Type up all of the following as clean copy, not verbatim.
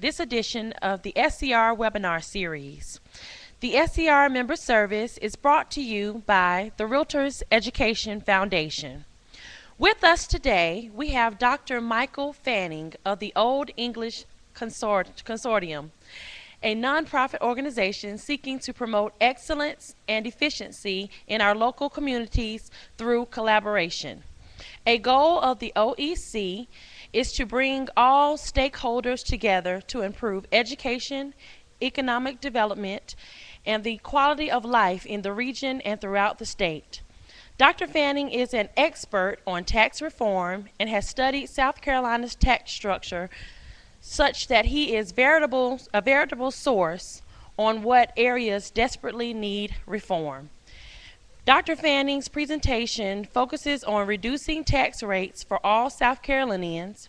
this edition of the SCR Webinar series. The SCR member service is brought to you by the Realtors Education Foundation. With us today, we have Dr. Michael Fanning of the Old English Consortium, a nonprofit organization seeking to promote excellence and efficiency in our local communities through collaboration. A goal of the OEC is to bring all stakeholders together to improve education, economic development, and the quality of life in the region and throughout the state. Dr. Fanning is an expert on tax reform and has studied South Carolina's tax structure such that he is a veritable source on what areas desperately need reform. Dr. Fanning's presentation focuses on reducing tax rates for all South Carolinians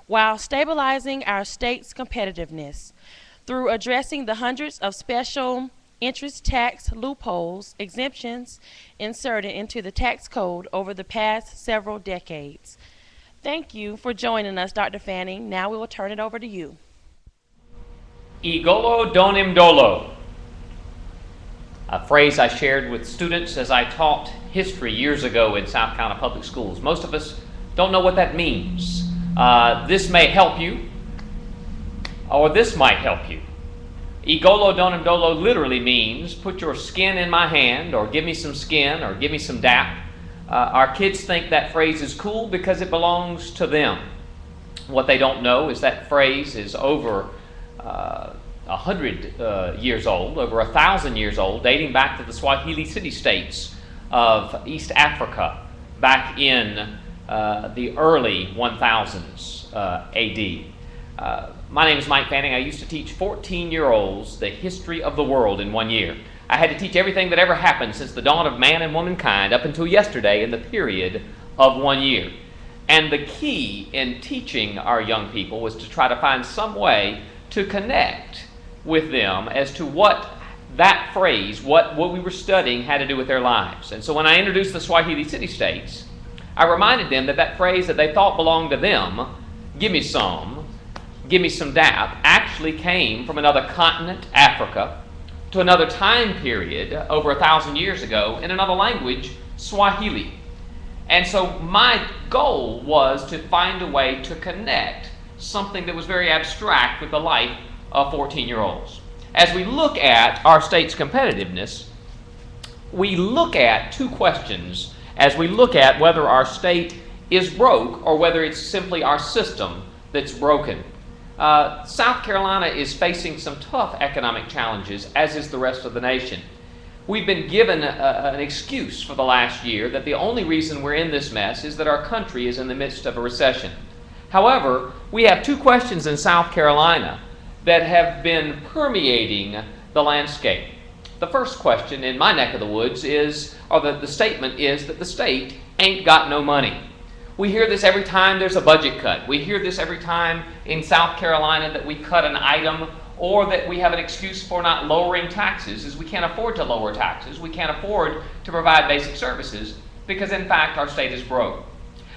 while stabilizing our state's competitiveness through addressing the hundreds of special interest tax loopholes, exemptions inserted into the tax code over the past several decades. Thank you for joining us, Dr. Fanning. Now we will turn it over to you. Igolo donim dolo, a phrase I shared with students as I taught history years ago in South Carolina public schools. Most of us don't know what that means. This may help you, or this might help you. Igolo donim dolo literally means put your skin in my hand, or give me some skin, or give me some dap. Our kids think that phrase is cool because it belongs to them. What they don't know is that phrase is over 100 years old, over 1,000 years old, dating back to the Swahili city-states of East Africa back in the early 1000s AD. My name is Mike Fanning. I used to teach 14-year-olds the history of the world in 1 year. I had to teach everything that ever happened since the dawn of man and womankind up until yesterday in the period of 1 year. And the key in teaching our young people was to try to find some way to connect with them as to what that phrase, what we were studying had to do with their lives. And so when I introduced the Swahili city-states, I reminded them that that phrase that they thought belonged to them, give me some dap, actually came from another continent, Africa, to another time period over 1,000 years ago in another language, Swahili. And so my goal was to find a way to connect something that was very abstract with the life of 14-year-olds. As we look at our state's competitiveness, we look at two questions as we look at whether our state is broke or whether it's simply our system that's broken. South Carolina is facing some tough economic challenges, as is the rest of the nation. We've been given an excuse for the last year that the only reason we're in this mess is that our country is in the midst of a recession. However, we have two questions in South Carolina that have been permeating the landscape. The first question in my neck of the woods is, or the statement is, that the state ain't got no money. We hear this every time there's a budget cut. We hear this every time in South Carolina that we cut an item or that we have an excuse for not lowering taxes, is we can't afford to lower taxes. We can't afford to provide basic services because, in fact, our state is broke.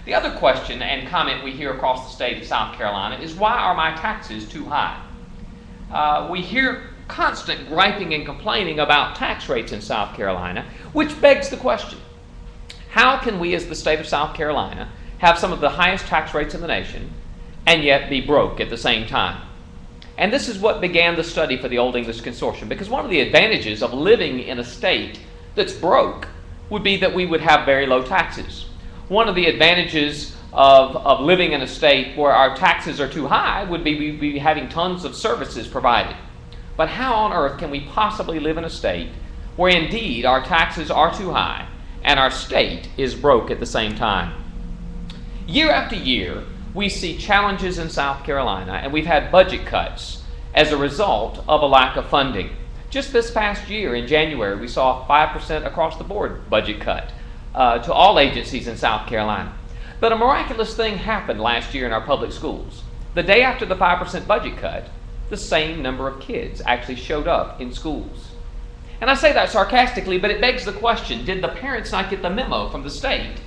The other question and comment we hear across the state of South Carolina is, why are my taxes too high? We hear constant griping and complaining about tax rates in South Carolina, which begs the question, how can we as the state of South Carolina have some of the highest tax rates in the nation and yet be broke at the same time? And this is what began the study for the Old English Consortium, because one of the advantages of living in a state that's broke would be that we would have very low taxes. One of the advantages of living in a state where our taxes are too high would be we'd be having tons of services provided. But how on earth can we possibly live in a state where indeed our taxes are too high and our state is broke at the same time? Year after year, we see challenges in South Carolina, and we've had budget cuts as a result of a lack of funding. Just this past year, in January, we saw a 5% across-the-board budget cut to all agencies in South Carolina. But a miraculous thing happened last year in our public schools. The day after the 5% budget cut, the same number of kids actually showed up in schools. And I say that sarcastically, but it begs the question, did the parents not get the memo from the state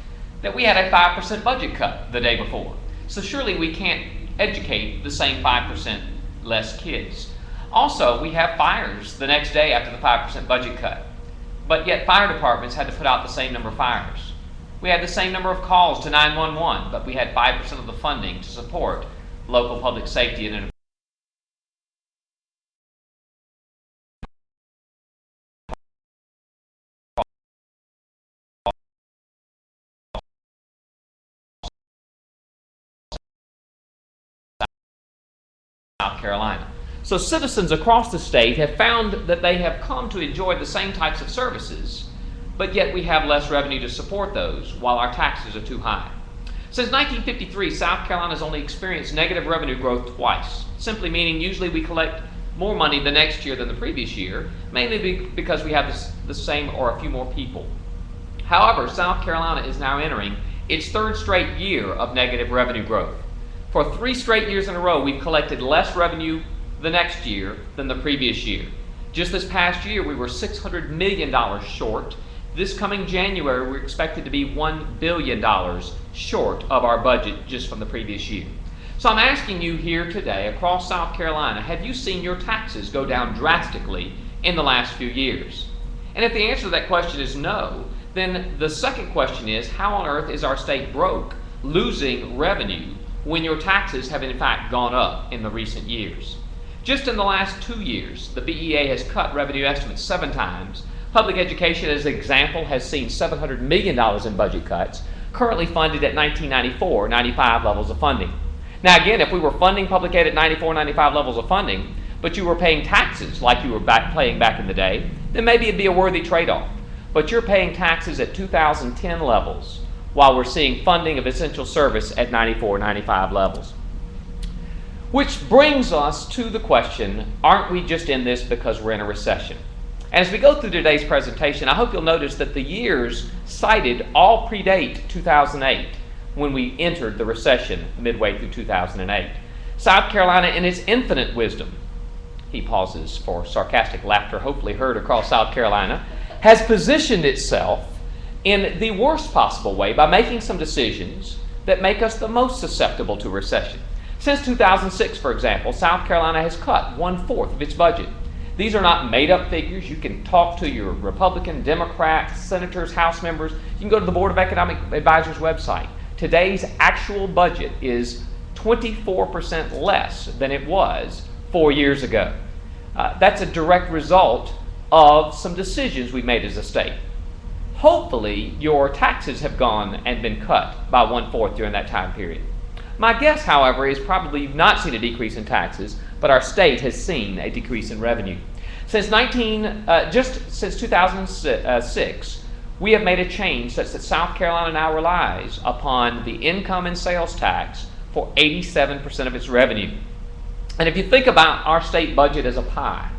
that we had a 5% budget cut the day before? So surely we can't educate the same 5% less kids. Also, we have fires the next day after the 5% budget cut. But yet fire departments had to put out the same number of fires. We had the same number of calls to 911, but we had 5% of the funding to support local public safety and South Carolina. So citizens across the state have found that they have come to enjoy the same types of services, but yet we have less revenue to support those while our taxes are too high. Since 1953, South Carolina has only experienced negative revenue growth twice, simply meaning usually we collect more money the next year than the previous year, mainly because we have the same or a few more people. However, South Carolina is now entering its third straight year of negative revenue growth. For 3 straight years in a row, we've collected less revenue the next year than the previous year. Just this past year, we were $600 million short. This coming January, we're expected to be $1 billion short of our budget just from the previous year. So I'm asking you here today, across South Carolina, have you seen your taxes go down drastically in the last few years? And if the answer to that question is no, then the second question is, how on earth is our state broke, losing revenue, when your taxes have in fact gone up in the recent years? Just in the last 2 years, the BEA has cut revenue estimates 7 times. Public education, as an example, has seen $700 million in budget cuts, currently funded at 1994-95 levels of funding. Now again, if we were funding public ed at 94-95 levels of funding, but you were paying taxes like you were paying back in the day, then maybe it'd be a worthy trade-off. But you're paying taxes at 2010 levels, while we're seeing funding of essential service at 94-95 levels. Which brings us to the question, aren't we just in this because we're in a recession? As we go through today's presentation, I hope you'll notice that the years cited all predate 2008, when we entered the recession midway through 2008. South Carolina, in its infinite wisdom, he pauses for sarcastic laughter, hopefully heard across South Carolina, has positioned itself in the worst possible way by making some decisions that make us the most susceptible to recession. Since 2006, for example, South Carolina has cut 1/4 of its budget. These are not made-up figures. You can talk to your Republican, Democrat, senators, House members. You can go to the Board of Economic Advisors website. Today's actual budget is 24% less than it was 4 years ago. That's a direct result of some decisions we made as a state. Hopefully, your taxes have gone and been cut by 1/4 during that time period. My guess, however, is probably you've not seen a decrease in taxes, but our state has seen a decrease in revenue. Since 2006, we have made a change such that South Carolina now relies upon the income and sales tax for 87% of its revenue. And if you think about our state budget as a pie,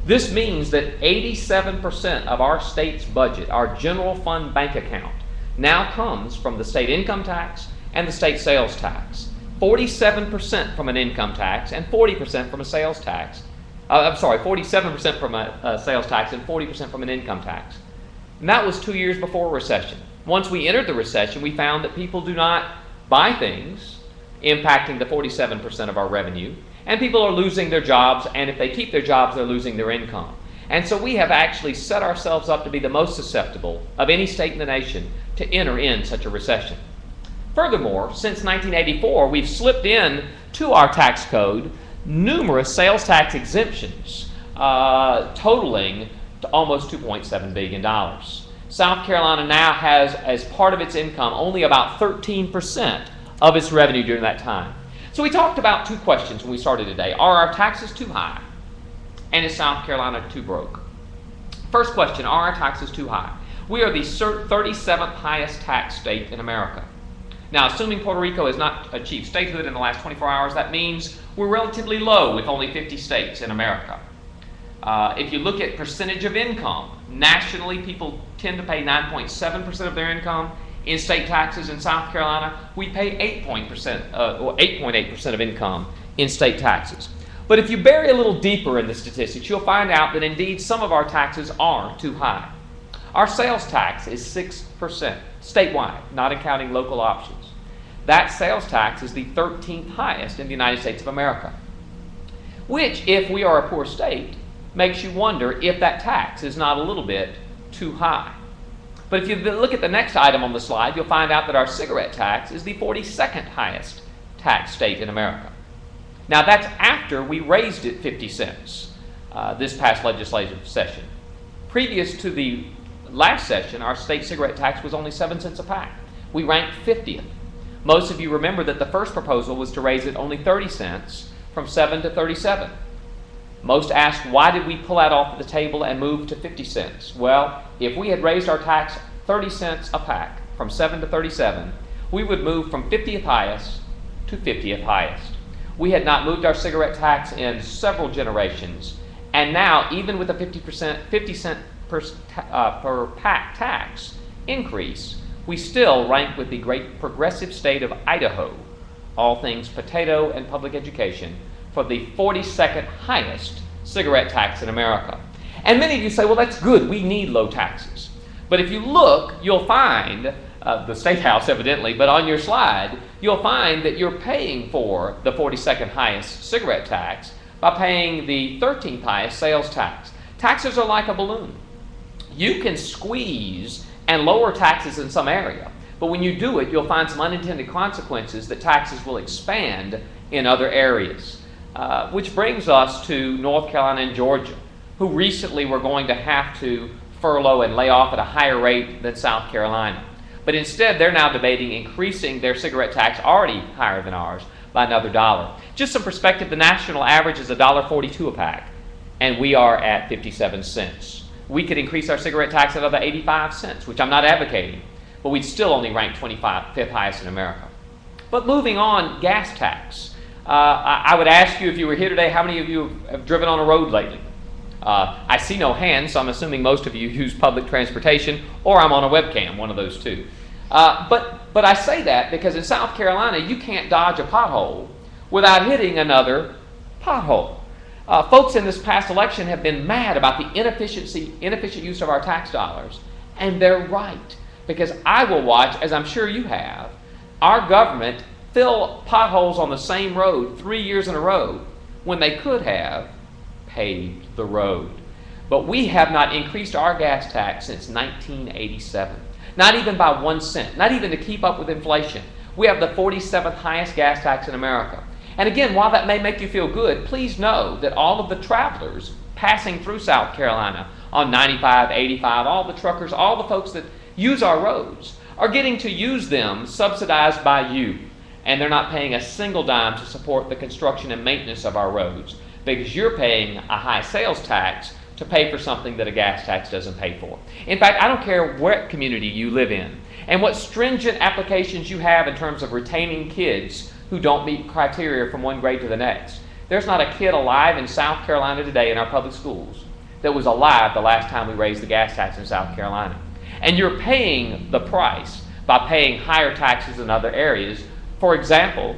this means that 87% of our state's budget, our general fund bank account, now comes from the state income tax and the state sales tax. 47% from an income tax and 40% from a sales tax. 47% from a sales tax and 40% from an income tax. And that was 2 years before a recession. Once we entered the recession, we found that people do not buy things, impacting the 47% of our revenue, and people are losing their jobs, and if they keep their jobs, they're losing their income. And so we have actually set ourselves up to be the most susceptible of any state in the nation to enter in such a recession. Furthermore, since 1984, we've slipped in to our tax code numerous sales tax exemptions, totaling to almost $2.7 billion. South Carolina now has, as part of its income, only about 13% of its revenue during that time. So we talked about 2 questions when we started today. Are our taxes too high? And is South Carolina too broke? First question, are our taxes too high? We are the 37th highest tax state in America. Now, assuming Puerto Rico has not achieved statehood in the last 24 hours, that means we're relatively low with only 50 states in America. If you look at percentage of income, nationally people tend to pay 9.7% of their income in state taxes. In South Carolina, we pay 8.8% of income in state taxes. But if you bury a little deeper in the statistics, you'll find out that indeed some of our taxes are too high. Our sales tax is 6% statewide, not accounting local options. That sales tax is the 13th highest in the United States of America. which, if we are a poor state, makes you wonder if that tax is not a little bit too high. But if you look at the next item on the slide, you'll find out that our cigarette tax is the 42nd highest tax state in America. Now, that's after we raised it 50 cents this past legislative session. Previous to the last session, our state cigarette tax was only 7 cents a pack. We ranked 50th. Most of you remember that the first proposal was to raise it only 30 cents from 7 to 37. Most asked, why did we pull that off the table and move to 50 cents? Well, if we had raised our tax 30 cents a pack from 7 to 37, we would move from 50th highest to 50th highest. We had not moved our cigarette tax in several generations, and now, even with a 50 cent per pack tax increase, we still rank with the great progressive state of Idaho, all things potato and public education, for the 42nd highest cigarette tax in America. And many of you say, well, that's good, we need low taxes. But if you look, you'll find, the State House evidently, but on your slide, you'll find that you're paying for the 42nd highest cigarette tax by paying the 13th highest sales tax. Taxes are like a balloon. You can squeeze and lower taxes in some area, but when you do it, you'll find some unintended consequences that taxes will expand in other areas. Which brings us to North Carolina and Georgia, who recently were going to have to furlough and lay off at a higher rate than South Carolina. But instead, they're now debating increasing their cigarette tax, already higher than ours, by another $1. Just some perspective, the national average is $1.42 a pack, and we are at 57 cents. We could increase our cigarette tax another 85 cents, which I'm not advocating, but we'd still only rank 25th highest in America. But moving on, gas tax. I would ask you, if you were here today, how many of you have driven on a road lately? I see no hands, so I'm assuming most of you use public transportation, or I'm on a webcam, one of those two. But I say that because in South Carolina, you can't dodge a pothole without hitting another pothole. Folks in this past election have been mad about the inefficient use of our tax dollars, and they're right. Because I will watch, as I'm sure you have, our government fill potholes on the same road 3 years in a row when they could have paved the road. But we have not increased our gas tax since 1987. Not even by 1 cent, not even to keep up with inflation. We have the 47th highest gas tax in America. And again, while that may make you feel good, please know that all of the travelers passing through South Carolina on 95, 85, all the truckers, all the folks that use our roads are getting to use them subsidized by you. And they're not paying a single dime to support the construction and maintenance of our roads because you're paying a high sales tax to pay for something that a gas tax doesn't pay for. In fact, I don't care what community you live in and what stringent applications you have in terms of retaining kids who don't meet criteria from one grade to the next. There's not a kid alive in South Carolina today in our public schools that was alive the last time we raised the gas tax in South Carolina. And you're paying the price by paying higher taxes in other areas. For example,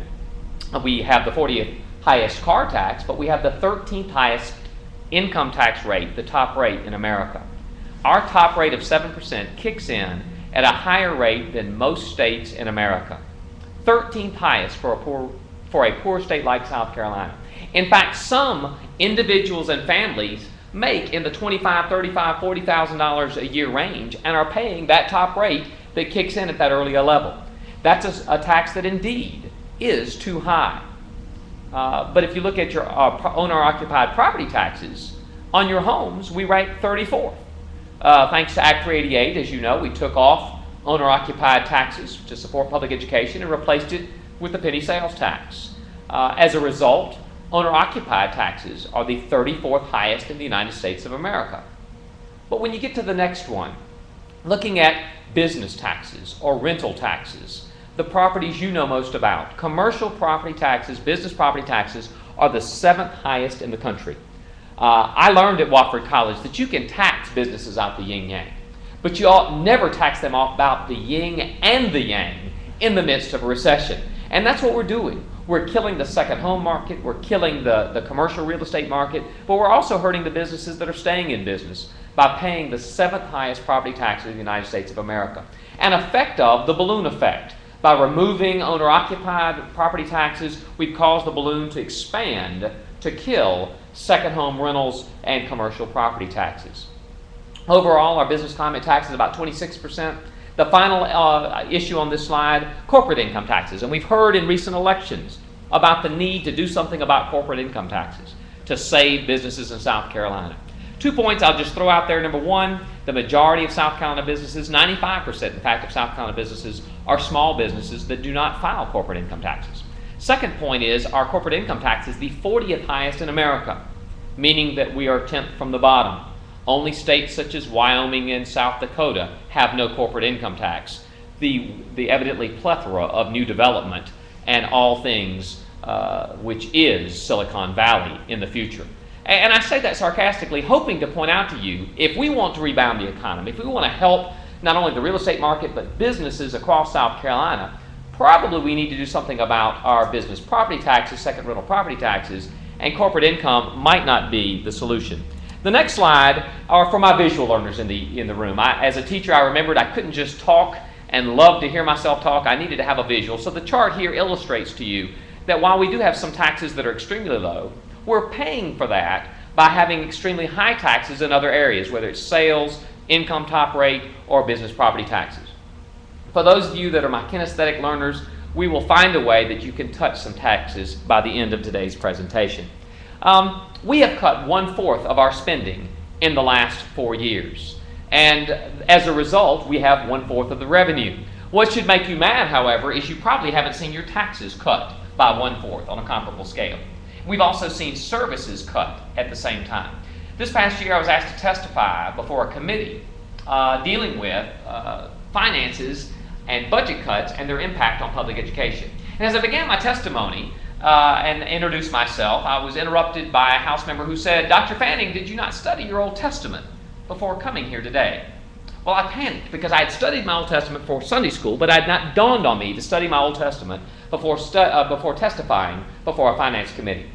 we have the 40th highest car tax, but we have the 13th highest income tax rate, the top rate in America. Our top rate of 7% kicks in at a higher rate than most states in America. 13th highest for a poor state like South Carolina. In fact, some individuals and families make in the $25,000, $35,000, $40,000 a year range and are paying that top rate that kicks in at that earlier level. That's a tax that indeed is too high. But if you look at your owner-occupied property taxes, on your homes, we rank 34th. Thanks to Act 388, as you know, we took off owner-occupied taxes to support public education and replaced it with the penny sales tax. As a result, owner-occupied taxes are the 34th highest in the United States of America. But when you get to the next one, looking at business taxes or rental taxes, the properties you know most about, commercial property taxes, business property taxes are the 7th highest in the country. I learned at Wofford College that you can tax businesses out the yin-yang, but you ought never tax them off about the yin and the yang in the midst of a recession. And that's what we're doing. We're killing the second home market, we're killing the commercial real estate market, but we're also hurting the businesses that are staying in business by paying the 7th highest property tax in the United States of America. An effect of the balloon effect. By removing owner-occupied property taxes, we've caused the balloon to expand to kill second home rentals and commercial property taxes. Overall, our business climate tax is about 26%. The final issue on this slide, corporate income taxes. And we've heard in recent elections about the need to do something about corporate income taxes to save businesses in South Carolina. 2 points I'll just throw out there. Number one, the majority of South Carolina businesses, 95% in fact of South Carolina businesses, are small businesses that do not file corporate income taxes. Second point is our corporate income tax is the 40th highest in America, meaning that we are 10th from the bottom. Only states such as Wyoming and South Dakota have no corporate income tax. The evidently plethora of new development and all things which is Silicon Valley in the future. And I say that sarcastically, hoping to point out to you, if we want to rebound the economy, if we want to help not only the real estate market but businesses across South Carolina, probably we need to do something about our business property taxes, second rental property taxes, and corporate income might not be the solution. The next slide are for my visual learners in the room. As a teacher, I remembered I couldn't just talk and love to hear myself talk. I needed to have a visual. So the chart here illustrates to you that while we do have some taxes that are extremely low, we're paying for that by having extremely high taxes in other areas, whether it's sales, income top rate, or business property taxes. For those of you that are my kinesthetic learners, we will find a way that you can touch some taxes by the end of today's presentation. We have cut 1/4 of our spending in the last 4 years. And as a result, we have 1/4 of the revenue. What should make you mad, however, is you probably haven't seen your taxes cut by 1/4 on a comparable scale. We've also seen services cut at the same time. This past year, I was asked to testify before a committee dealing with finances and budget cuts and their impact on public education. And as I began my testimony and introduced myself, I was interrupted by a House member who said, "Dr. Fanning, did you not study your Old Testament before coming here today?" Well, I panicked because I had studied my Old Testament for Sunday school, but it had not dawned on me to study my Old Testament before testifying before a finance committee.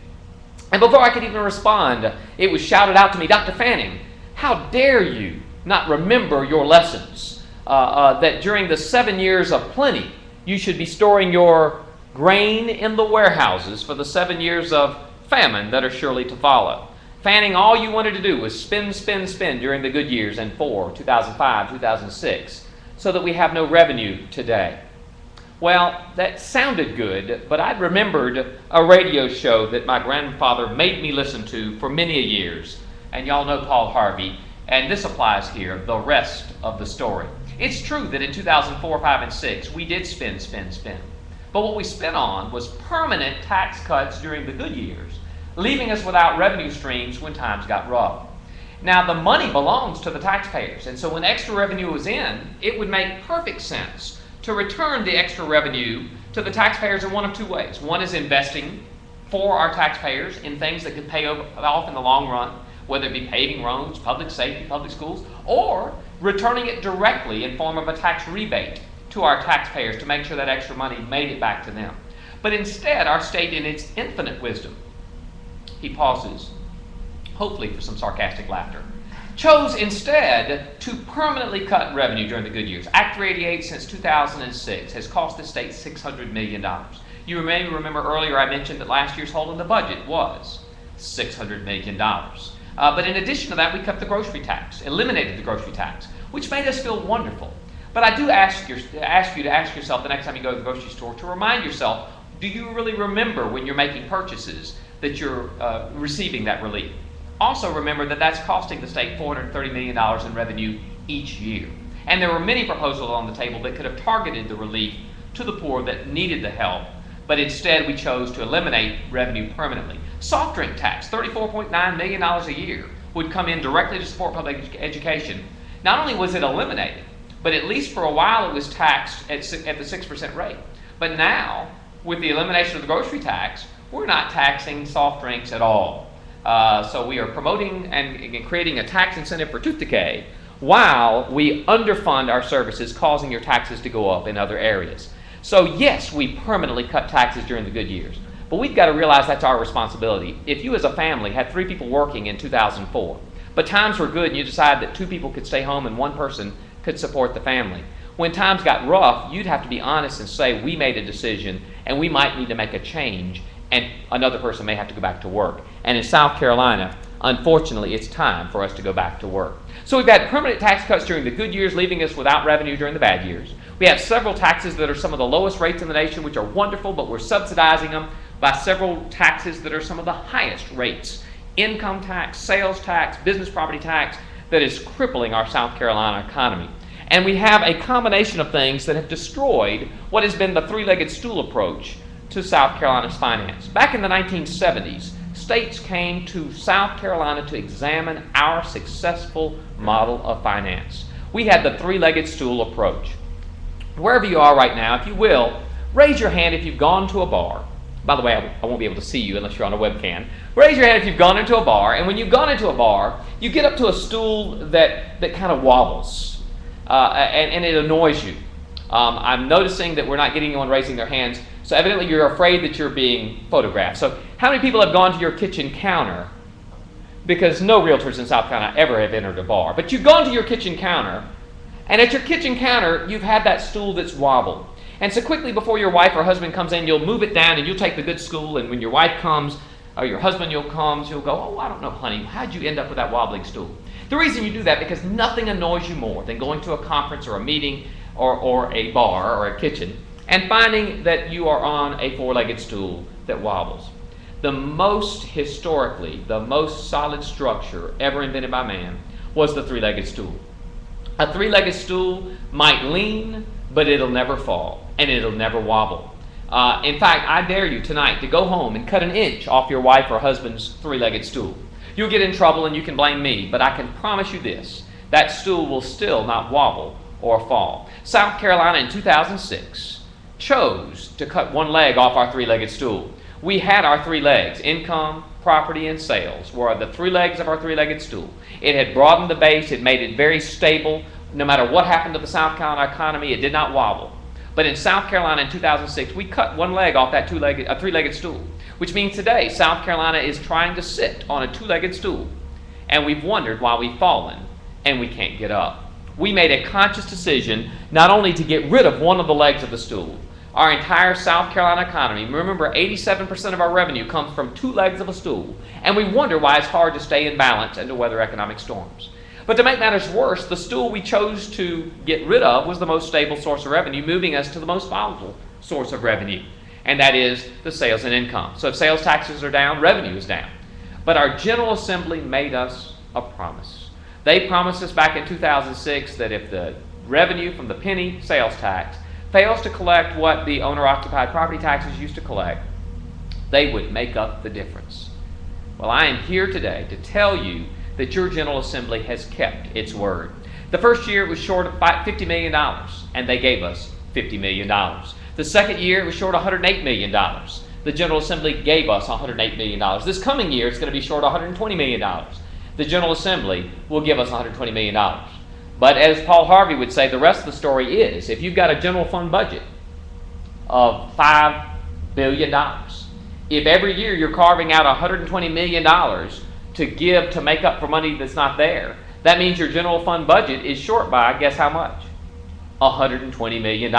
And before I could even respond, it was shouted out to me, "Dr. Fanning, how dare you not remember your lessons, that during the 7 years of plenty, you should be storing your grain in the warehouses for the 7 years of famine that are surely to follow." Fanning, all you wanted to do was spend during the good years in 2005, 2006, so that we have no revenue today. Well, that sounded good, but I'd remembered a radio show that my grandfather made me listen to for many years. And y'all know Paul Harvey, and this applies here, the rest of the story. It's true that in 2004, 5, and 6, we did spend. But what we spent on was permanent tax cuts during the good years, leaving us without revenue streams when times got rough. Now, the money belongs to the taxpayers, and so when extra revenue was in, it would make perfect sense to return the extra revenue to the taxpayers in one of two ways. One is investing for our taxpayers in things that could pay off in the long run, whether it be paving roads, public safety, public schools, or returning it directly in form of a tax rebate to our taxpayers to make sure that extra money made it back to them. But instead, our state, in its infinite wisdom, he pauses, hopefully for some sarcastic laughter, chose instead to permanently cut revenue during the good years. Act 388 since 2006 has cost the state $600 million. You may remember earlier I mentioned that last year's hole in the budget was $600 million. But in addition to that, we cut the grocery tax, eliminated the grocery tax, which made us feel wonderful. But I do ask you to ask yourself the next time you go to the grocery store to remind yourself, do you really remember when you're making purchases that you're receiving that relief? Also remember that that's costing the state $430 million in revenue each year. And there were many proposals on the table that could have targeted the relief to the poor that needed the help, but instead we chose to eliminate revenue permanently. Soft drink tax, $34.9 million a year, would come in directly to support public education. Not only was it eliminated, but at least for a while it was taxed at the 6% rate. But now, with the elimination of the grocery tax, we're not taxing soft drinks at all. So we are promoting and creating a tax incentive for tooth decay while we underfund our services, causing your taxes to go up in other areas. So yes, we permanently cut taxes during the good years, but we've got to realize that's our responsibility. If you as a family had 3 people working in 2004, but times were good and you decided that 2 people could stay home and 1 person could support the family, when times got rough, you'd have to be honest and say, we made a decision and we might need to make a change and another person may have to go back to work. And in South Carolina, unfortunately, it's time for us to go back to work. So we've had permanent tax cuts during the good years, leaving us without revenue during the bad years. We have several taxes that are some of the lowest rates in the nation, which are wonderful, but we're subsidizing them by several taxes that are some of the highest rates. Income tax, sales tax, business property tax, that is crippling our South Carolina economy. And we have a combination of things that have destroyed what has been the three-legged stool approach to South Carolina's finance. Back in the 1970s, states came to South Carolina to examine our successful model of finance. We had the three-legged stool approach. Wherever you are right now, if you will, raise your hand if you've gone to a bar. By the way, I won't be able to see you unless you're on a webcam. Raise your hand if you've gone into a bar, and when you've gone into a bar, you get up to a stool that kind of wobbles, and it annoys you. I'm noticing that we're not getting anyone raising their hands, so evidently you're afraid that you're being photographed. So how many people have gone to your kitchen counter? Because no realtors in South Carolina ever have entered a bar. But you've gone to your kitchen counter, and at your kitchen counter, you've had that stool that's wobbled. And so quickly before your wife or husband comes in, you'll move it down and you'll take the good stool, and when your wife comes, or your husband you'll go, oh, I don't know, honey, how'd you end up with that wobbling stool? The reason you do that because nothing annoys you more than going to a conference or a meeting or a bar or a kitchen and finding that you are on a four-legged stool that wobbles. The most solid structure ever invented by man was the three-legged stool. A three-legged stool might lean, but it'll never fall, and it'll never wobble. In fact, I dare you tonight to go home and cut an inch off your wife or husband's three-legged stool. You'll get in trouble and you can blame me, but I can promise you this, that stool will still not wobble or fall. South Carolina in 2006 chose to cut one leg off our three-legged stool. We had our three legs, income, property, and sales, were the three legs of our three-legged stool. It had broadened the base, it made it very stable. No matter what happened to the South Carolina economy, it did not wobble. But in South Carolina in 2006, we cut one leg off that three-legged stool, which means today South Carolina is trying to sit on a two-legged stool, and we've wondered why we've fallen, and we can't get up. We made a conscious decision not only to get rid of one of the legs of the stool, our entire South Carolina economy, remember 87% of our revenue comes from two legs of a stool, and we wonder why it's hard to stay in balance and to weather economic storms. But to make matters worse, the stool we chose to get rid of was the most stable source of revenue, moving us to the most volatile source of revenue, and that is the sales and income. So if sales taxes are down, revenue is down. But our General Assembly made us a promise. They promised us back in 2006 that if the revenue from the penny sales tax fails to collect what the owner-occupied property taxes used to collect, they would make up the difference. Well, I am here today to tell you that your General Assembly has kept its word. The first year it was short of $50 million, and they gave us $50 million. The second year it was short of $108 million. The General Assembly gave us $108 million. This coming year it's going to be short of $120 million. The General Assembly will give us $120 million. But as Paul Harvey would say, the rest of the story is, if you've got a general fund budget of $5 billion, if every year you're carving out $120 million to give to make up for money that's not there, that means your general fund budget is short by, guess how much? $120 million.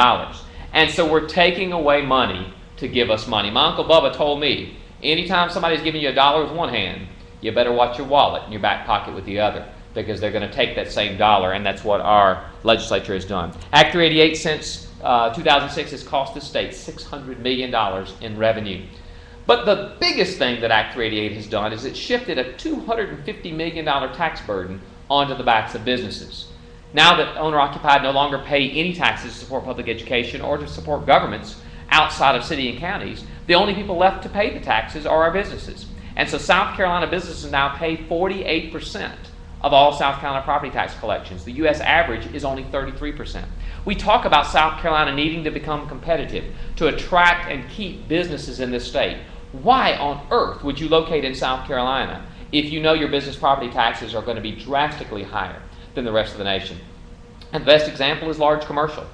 And so we're taking away money to give us money. My Uncle Bubba told me, anytime somebody's giving you $1 with one hand, you better watch your wallet in your back pocket with the other, because they're going to take that same dollar, and that's what our legislature has done. Act 388 since 2006 has cost the state $600 million in revenue. But the biggest thing that Act 388 has done is it shifted a $250 million tax burden onto the backs of businesses. Now that owner-occupied no longer pay any taxes to support public education or to support governments outside of city and counties, the only people left to pay the taxes are our businesses. And so South Carolina businesses now pay 48% of all South Carolina property tax collections. The U.S. average is only 33%. We talk about South Carolina needing to become competitive to attract and keep businesses in this state. Why on earth would you locate in South Carolina if you know your business property taxes are going to be drastically higher than the rest of the nation? And the best example is large commercial.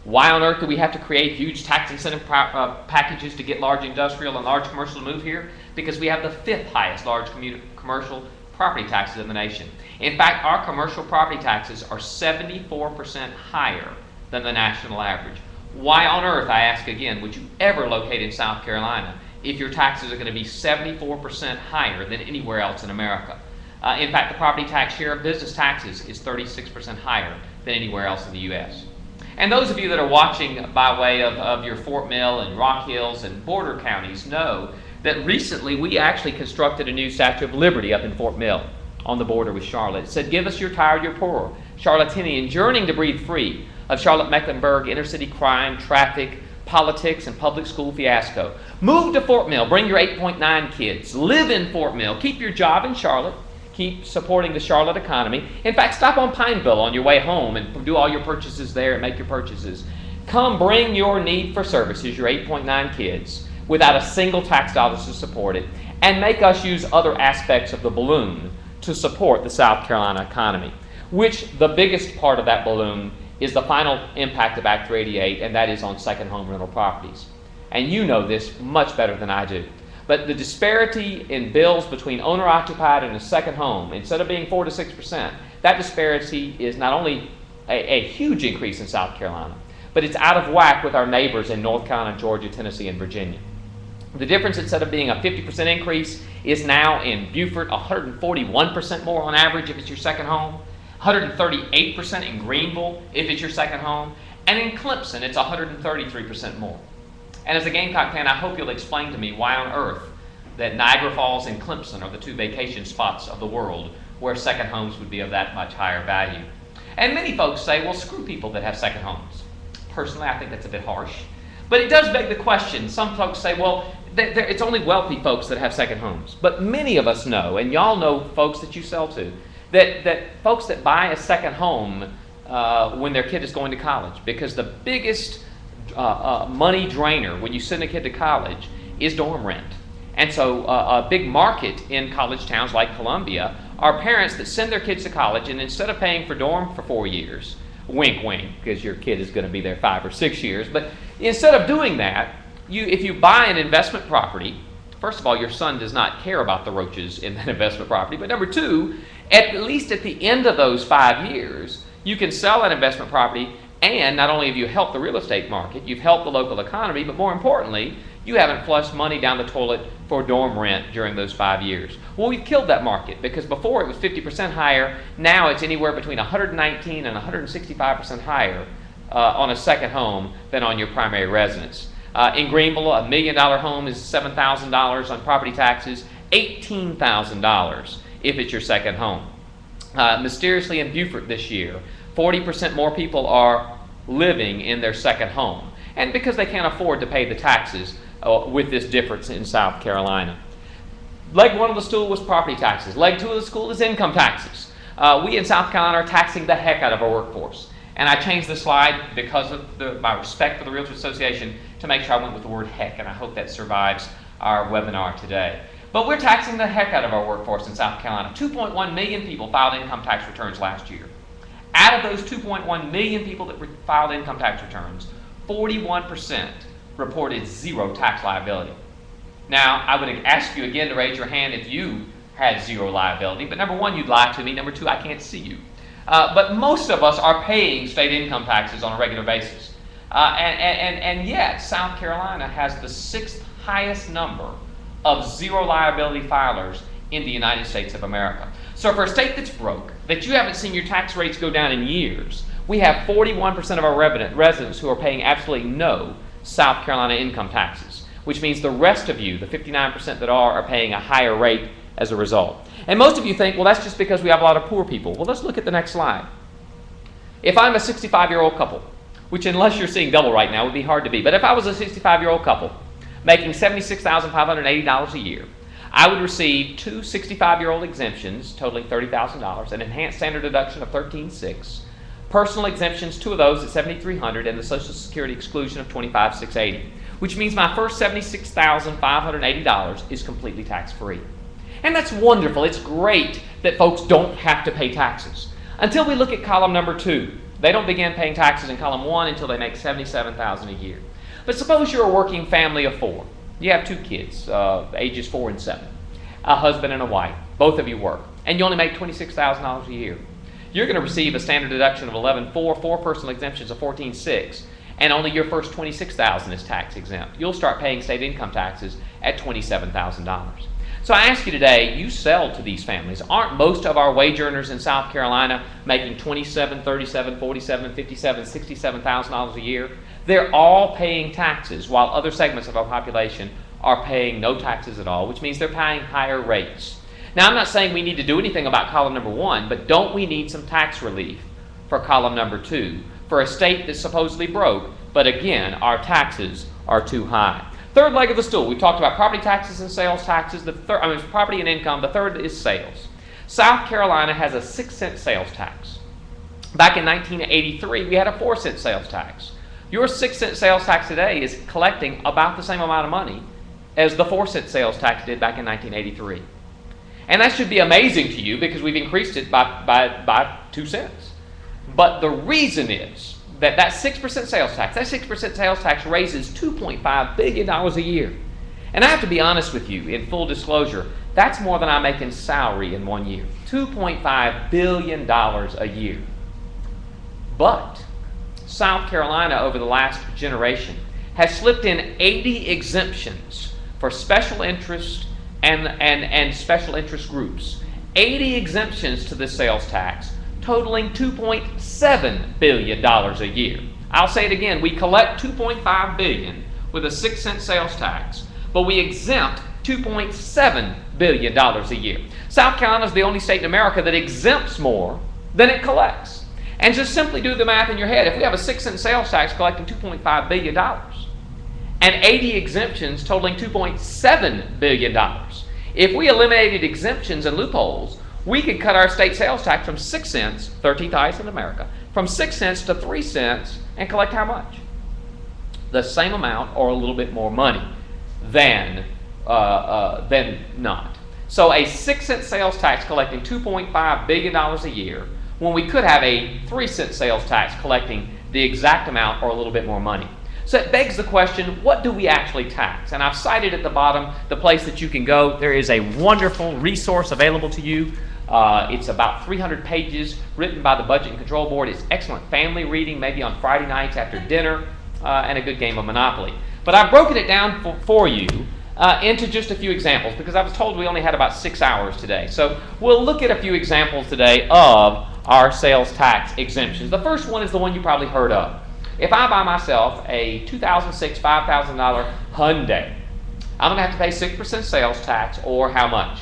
Why on earth do we have to create huge tax incentive packages to get large industrial and large commercial to move here? Because we have the fifth highest large commercial property taxes in the nation. In fact, our commercial property taxes are 74% higher than the national average. Why on earth, I ask again, would you ever locate in South Carolina if your taxes are going to be 74% higher than anywhere else in America. In fact, the property tax share of business taxes is 36% higher than anywhere else in the U.S. And those of you that are watching by way of your Fort Mill and Rock Hills and border counties know that recently we actually constructed a new Statue of Liberty up in Fort Mill on the border with Charlotte. It said, "Give us your tired, your poor, Charlottinian, yearning to breathe free of Charlotte-Mecklenburg, inner-city crime, traffic, politics, and public school fiasco. Move to Fort Mill, bring your 8.9 kids, live in Fort Mill, keep your job in Charlotte, keep supporting the Charlotte economy. In fact, stop on Pineville on your way home and do all your purchases there and make your purchases. Come bring your need for services, your 8.9 kids, without a single tax dollar to support it, and make us use other aspects of the balloon to support the South Carolina economy," which the biggest part of that balloon is the final impact of Act 388, and that is on second home rental properties. And you know this much better than I do. But the disparity in bills between owner-occupied and a second home, instead of being 4 to 6%, that disparity is not only a huge increase in South Carolina, but it's out of whack with our neighbors in North Carolina, Georgia, Tennessee, and Virginia. The difference, instead of being a 50% increase, is now in Beaufort 141% more on average if it's your second home, 138% in Greenville if it's your second home, and in Clemson it's 133% more. And as a Gamecock fan, I hope you'll explain to me why on earth that Niagara Falls and Clemson are the two vacation spots of the world where second homes would be of that much higher value. And many folks say, well, screw people that have second homes. Personally, I think that's a bit harsh. But it does beg the question. Some folks say, well, it's only wealthy folks that have second homes. But many of us know, and y'all know folks that you sell to, that folks that buy a second home when their kid is going to college, because the biggest money drainer when you send a kid to college is dorm rent. And so a big market in college towns like Columbia are parents that send their kids to college, and instead of paying for dorm for 4 years, wink wink, because your kid is going to be there 5 or 6 years, but instead of doing that, if you buy an investment property, first of all, your son does not care about the roaches in that investment property, but number two, at least at the end of those 5 years, you can sell that investment property, and not only have you helped the real estate market, you've helped the local economy, but more importantly, you haven't flushed money down the toilet for dorm rent during those 5 years. Well, we've killed that market, because before it was 50% higher, now it's anywhere between 119 and 165% higher on a second home than on your primary residence. In Greenville, $1 million home is $7,000 on property taxes, $18,000 if it's your second home. Mysteriously in Beaufort this year, 40% more people are living in their second home, and because they can't afford to pay the taxes with this difference in South Carolina. Leg one of the stool was property taxes. Leg two of the stool is income taxes. We in South Carolina are taxing the heck out of our workforce. And I changed the slide because of my respect for the Realtors Association to make sure I went with the word heck, and I hope that survives our webinar today. But we're taxing the heck out of our workforce in South Carolina. 2.1 million people filed income tax returns last year. Out of those 2.1 million people that filed income tax returns, 41% reported zero tax liability. Now, I would ask you again to raise your hand if you had zero liability, but number one, you'd lie to me. Number two, I can't see you. But most of us are paying state income taxes on a regular basis. And yet, South Carolina has the 6th highest number of zero liability filers in the United States of America. So for a state that's broke, that you haven't seen your tax rates go down in years, we have 41% of our residents who are paying absolutely no South Carolina income taxes, which means the rest of you, the 59% that are paying a higher rate as a result. And most of you think, well, that's just because we have a lot of poor people. Well, let's look at the next slide. If I'm a 65-year-old couple, which unless you're seeing double right now would be hard to be, but if I was a 65-year-old couple making $76,580 a year, I would receive two 65-year-old exemptions totaling $30,000, an enhanced standard deduction of $13,600, personal exemptions, two of those at $7,300, and the Social Security exclusion of $25,680, which means my first $76,580 is completely tax-free. And that's wonderful. It's great that folks don't have to pay taxes. Until we look at column number 2. They don't begin paying taxes in column 1 until they make $77,000 a year. But suppose you're a working family of 4. You have 2 kids, ages 4 and 7, a husband and a wife. Both of you work, and you only make $26,000 a year. You're going to receive a standard deduction of $11,400, 4 personal exemptions of $14,600, and only your first $26,000 is tax exempt. You'll start paying state income taxes at $27,000. So I ask you today, you sell to these families. Aren't most of our wage earners in South Carolina making $27,000, $37,000, $47,000, $57,000, $67,000 a year? They're all paying taxes, while other segments of our population are paying no taxes at all, which means they're paying higher rates. Now, I'm not saying we need to do anything about column number 1, but don't we need some tax relief for column number 2, for a state that's supposedly broke, but again, our taxes are too high? Third leg of the stool, we talked about property taxes and sales taxes. Property and income. The third is sales. South Carolina has a 6-cent sales tax. Back in 1983, we had a 4-cent sales tax. Your 6-cent sales tax today is collecting about the same amount of money as the 4-cent sales tax did back in 1983. And that should be amazing to you because we've increased it by 2 cents. But the reason is that 6% sales tax raises $2.5 billion a year. And I have to be honest with you, in full disclosure, that's more than I make in salary in 1 year. $2.5 billion a year. But South Carolina, over the last generation, has slipped in 80 exemptions for special interest and special interest groups. 80 exemptions to this sales tax, totaling $2.7 billion a year. I'll say it again, we collect $2.5 billion with a 6-cent sales tax, but we exempt $2.7 billion a year. South Carolina is the only state in America that exempts more than it collects. And just simply do the math in your head. If we have a 6-cent sales tax collecting $2.5 billion and 80 exemptions totaling $2.7 billion, if we eliminated exemptions and loopholes, we could cut our state sales tax from 6 cents, 13th highest in America, from 6 cents to 3 cents and collect how much? The same amount or a little bit more money than not. So a 6-cent sales tax collecting $2.5 billion a year when we could have a 3-cent sales tax collecting the exact amount or a little bit more money. So it begs the question, what do we actually tax? And I've cited at the bottom the place that you can go. There is a wonderful resource available to you. It's about 300 pages written by the Budget and Control Board. It's excellent family reading, maybe on Friday nights after dinner, and a good game of Monopoly. But I've broken it down for you into just a few examples because I was told we only had about 6 hours today. So we'll look at a few examples today of our sales tax exemptions. The first one is the one you probably heard of. If I buy myself a 2006 $5,000 Hyundai, I'm going to have to pay 6% sales tax, or how much?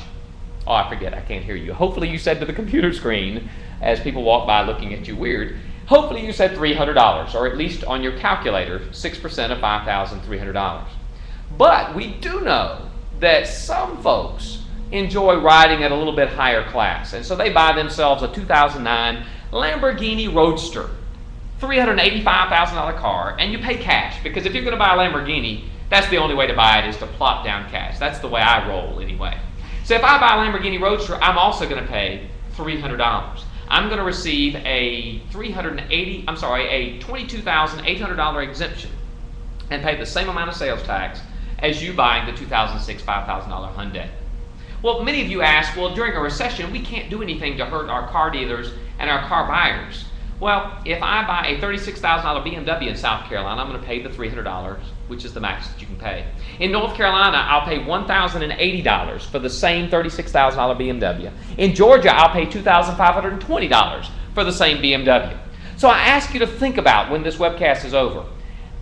Oh, I forget. I can't hear you. Hopefully you said to the computer screen, as people walk by looking at you weird, hopefully you said $300, or at least on your calculator, 6% of $5,300. But we do know that some folks enjoy riding at a little bit higher class, and so they buy themselves a 2009 Lamborghini Roadster, $385,000 car, and you pay cash, because if you're going to buy a Lamborghini, that's the only way to buy it, is to plop down cash. That's the way I roll anyway. So if I buy a Lamborghini Roadster, I'm also going to pay $300. I'm going to receive a $22,800 exemption and pay the same amount of sales tax as you buying the 2006 $5,000 Hyundai. Well, many of you ask, well, during a recession, we can't do anything to hurt our car dealers and our car buyers. Well, if I buy a $36,000 BMW in South Carolina, I'm going to pay the $300, which is the max that you can pay. In North Carolina, I'll pay $1,080 for the same $36,000 BMW. In Georgia, I'll pay $2,520 for the same BMW. So I ask you to think about, when this webcast is over,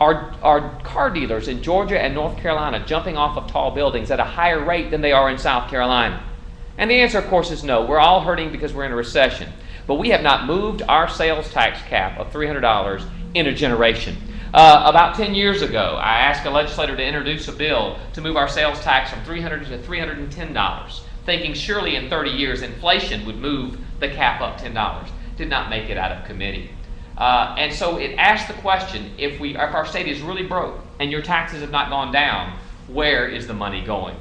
are car dealers in Georgia and North Carolina jumping off of tall buildings at a higher rate than they are in South Carolina? And the answer, of course, is no. We're all hurting because we're in a recession. But we have not moved our sales tax cap of $300 in a generation. About 10 years ago, I asked a legislator to introduce a bill to move our sales tax from $300 to $310, thinking surely in 30 years inflation would move the cap up $10. Did not make it out of committee. And so it asked the question, if our state is really broke and your taxes have not gone down, where is the money going?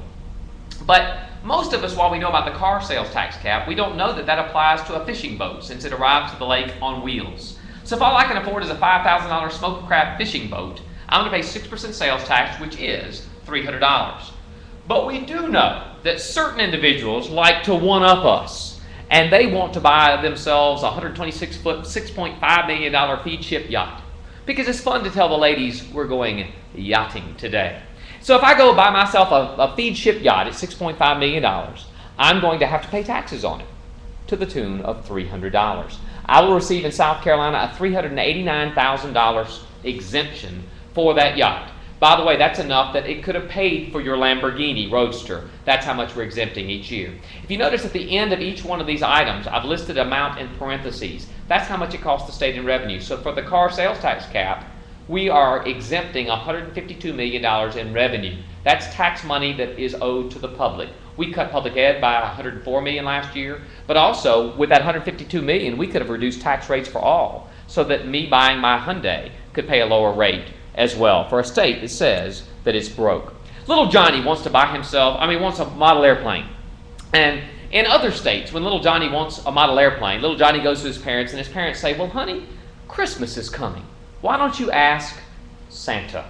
But most of us, while we know about the car sales tax cap, we don't know that that applies to a fishing boat, since it arrives to the lake on wheels. So if all I can afford is a $5,000 smoke crab fishing boat, I'm going to pay 6% sales tax, which is $300. But we do know that certain individuals like to one-up us, and they want to buy themselves a 126-foot, $6.5 million feed ship yacht. because it's fun to tell the ladies we're going yachting today. So if I go buy myself a feed ship yacht at $6.5 million, I'm going to have to pay taxes on it to the tune of $300. I will receive in South Carolina a $389,000 exemption for that yacht. By the way, that's enough that it could have paid for your Lamborghini Roadster. That's how much we're exempting each year. If you notice at the end of each one of these items, I've listed amount in parentheses. That's how much it costs the state in revenue. So for the car sales tax cap, we are exempting $152 million in revenue. That's tax money that is owed to the public. We cut public ed by $104 million last year, but also with that $152 million, we could have reduced tax rates for all so that me buying my Hyundai could pay a lower rate as well for a state that says that it's broke. Little Johnny wants a model airplane. And in other states, when little Johnny wants a model airplane, little Johnny goes to his parents, and his parents say, well, honey, Christmas is coming. Why don't you ask Santa?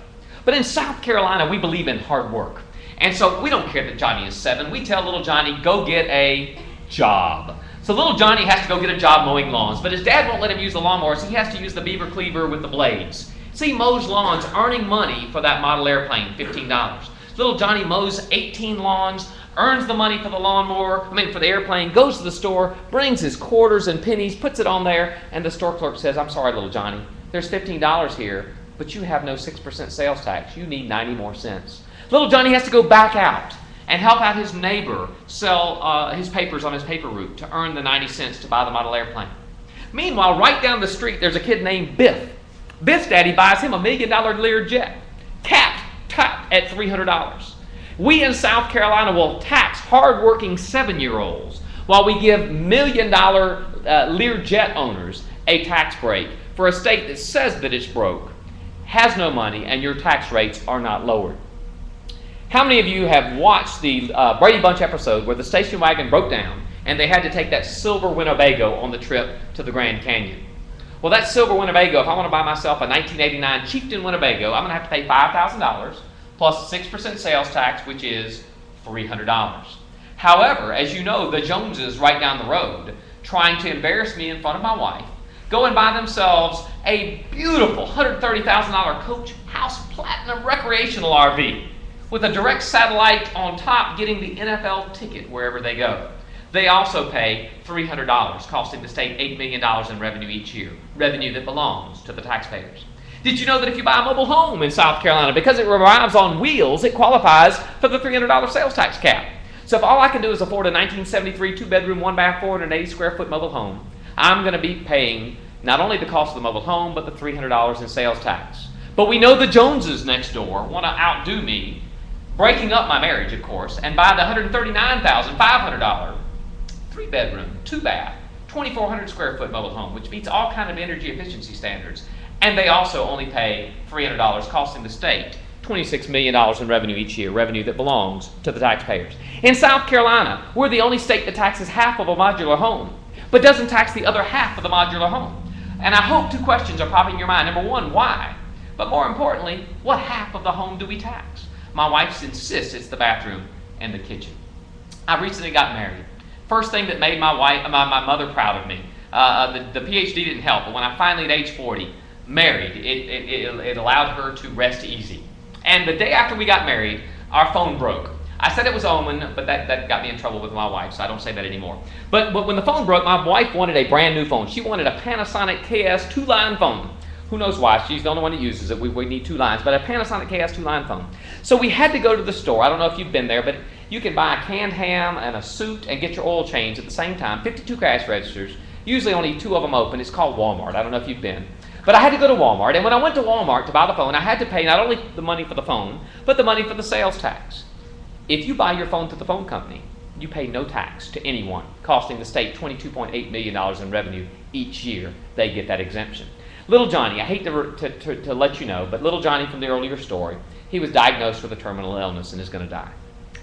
But in South Carolina, we believe in hard work. And so we don't care that Johnny is 7. We tell little Johnny, go get a job. So little Johnny has to go get a job mowing lawns, but his dad won't let him use the lawnmower, so he has to use the beaver cleaver with the blades. So he mows lawns, earning money for that model airplane, $15. Little Johnny mows 18 lawns, earns the money for the airplane, goes to the store, brings his quarters and pennies, puts it on there, and the store clerk says, I'm sorry, little Johnny, there's $15 here, but you have no 6% sales tax. You need 90 more cents. Little Johnny has to go back out and help out his neighbor sell his papers on his paper route to earn the 90 cents to buy the model airplane. Meanwhile, right down the street, there's a kid named Biff. Biff's daddy buys him a $1 million Lear jet, capped at $300. We in South Carolina will tax hardworking 7-year-olds while we give $1 million Lear jet owners a tax break for a state that says that it's broke, has no money, and your tax rates are not lowered. How many of you have watched the Brady Bunch episode where the station wagon broke down and they had to take that silver Winnebago on the trip to the Grand Canyon? Well, that silver Winnebago, if I want to buy myself a 1989 Chieftain Winnebago, I'm going to have to pay $5,000 plus 6% sales tax, which is $300. However, as you know, the Joneses right down the road, trying to embarrass me in front of my wife, go and buy themselves a beautiful $130,000 Coach House Platinum recreational RV with a direct satellite on top, getting the NFL ticket wherever they go. They also pay $300, costing the state $8 million in revenue each year, revenue that belongs to the taxpayers. Did you know that if you buy a mobile home in South Carolina, because it arrives on wheels, it qualifies for the $300 sales tax cap? So if all I can do is afford a 1973 2-bedroom, 1-bath, 480 square foot mobile home, I'm going to be paying not only the cost of the mobile home, but the $300 in sales tax. But we know the Joneses next door want to outdo me, breaking up my marriage, of course, and buy the $139,500 3-bedroom, 2-bath, 2,400 square foot mobile home, which meets all kind of energy efficiency standards. And they also only pay $300, costing the state $26 million in revenue each year, revenue that belongs to the taxpayers. In South Carolina, we're the only state that taxes half of a modular home, but doesn't tax the other half of the modular home. And I hope 2 questions are popping in your mind. Number 1, why? But more importantly, what half of the home do we tax? My wife insists it's the bathroom and the kitchen. I recently got married. First thing that made my mother proud of me. The PhD didn't help, but when I finally at age 40 married, it allowed her to rest easy. And the day after we got married, our phone broke. I said it was omen, but that got me in trouble with my wife, so I don't say that anymore. But when the phone broke, my wife wanted a brand new phone. She wanted a Panasonic KS 2-line phone. Who knows why? She's the only one that uses it. We need 2 lines, but a Panasonic KS 2-line phone. So we had to go to the store. I don't know if you've been there, but you can buy a canned ham and a suit and get your oil changed at the same time. 52 cash registers, usually only 2 of them open. It's called Walmart. I don't know if you've been. But I had to go to Walmart, and when I went to Walmart to buy the phone, I had to pay not only the money for the phone, but the money for the sales tax. If you buy your phone through the phone company, you pay no tax to anyone, costing the state $22.8 million in revenue each year. They get that exemption. Little Johnny, I hate to let you know, but little Johnny from the earlier story, he was diagnosed with a terminal illness and is going to die.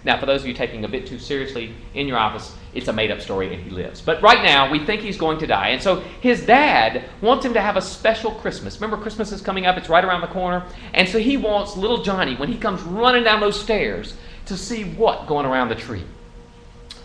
Now, for those of you taking a bit too seriously in your office, it's a made-up story and he lives. But right now, we think he's going to die. And so his dad wants him to have a special Christmas. Remember, Christmas is coming up. It's right around the corner. And so he wants little Johnny, when he comes running down those stairs, to see what going around the tree?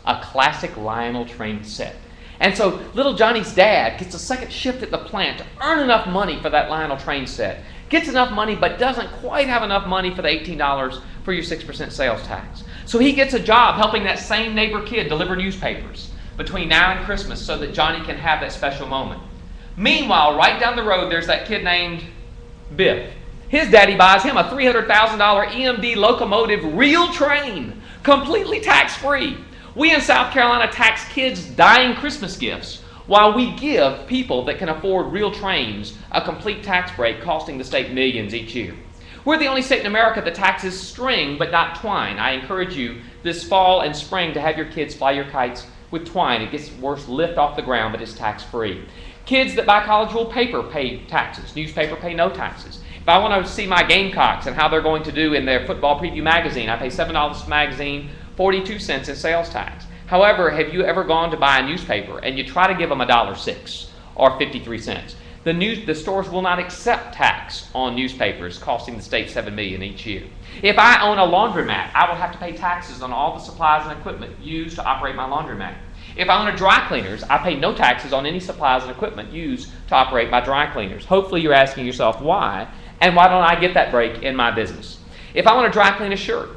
A classic Lionel train set. And so little Johnny's dad gets a second shift at the plant to earn enough money for that Lionel train set. Gets enough money, but doesn't quite have enough money for the $18 for your 6% sales tax. So he gets a job helping that same neighbor kid deliver newspapers between now and Christmas so that Johnny can have that special moment. Meanwhile, right down the road, there's that kid named Biff. His daddy buys him a $300,000 EMD locomotive real train, completely tax-free. We in South Carolina tax kids' dying Christmas gifts while we give people that can afford real trains a complete tax break costing the state millions each year. We're the only state in America that taxes string but not twine. I encourage you this fall and spring to have your kids fly your kites with twine. It gets worse lift off the ground, but it's tax-free. Kids that buy college ruled paper pay taxes. Newspaper pay no taxes. If I want to see my Gamecocks and how they're going to do in their football preview magazine, I pay $7 for magazine, 42 cents in sales tax. However, have you ever gone to buy a newspaper and you try to give them $1.06 or 53 cents? The stores will not accept tax on newspapers costing the state $7 million each year. If I own a laundromat, I will have to pay taxes on all the supplies and equipment used to operate my laundromat. If I own a dry cleaners, I pay no taxes on any supplies and equipment used to operate my dry cleaners. Hopefully you're asking yourself why, and why don't I get that break in my business? If I want to dry clean a shirt,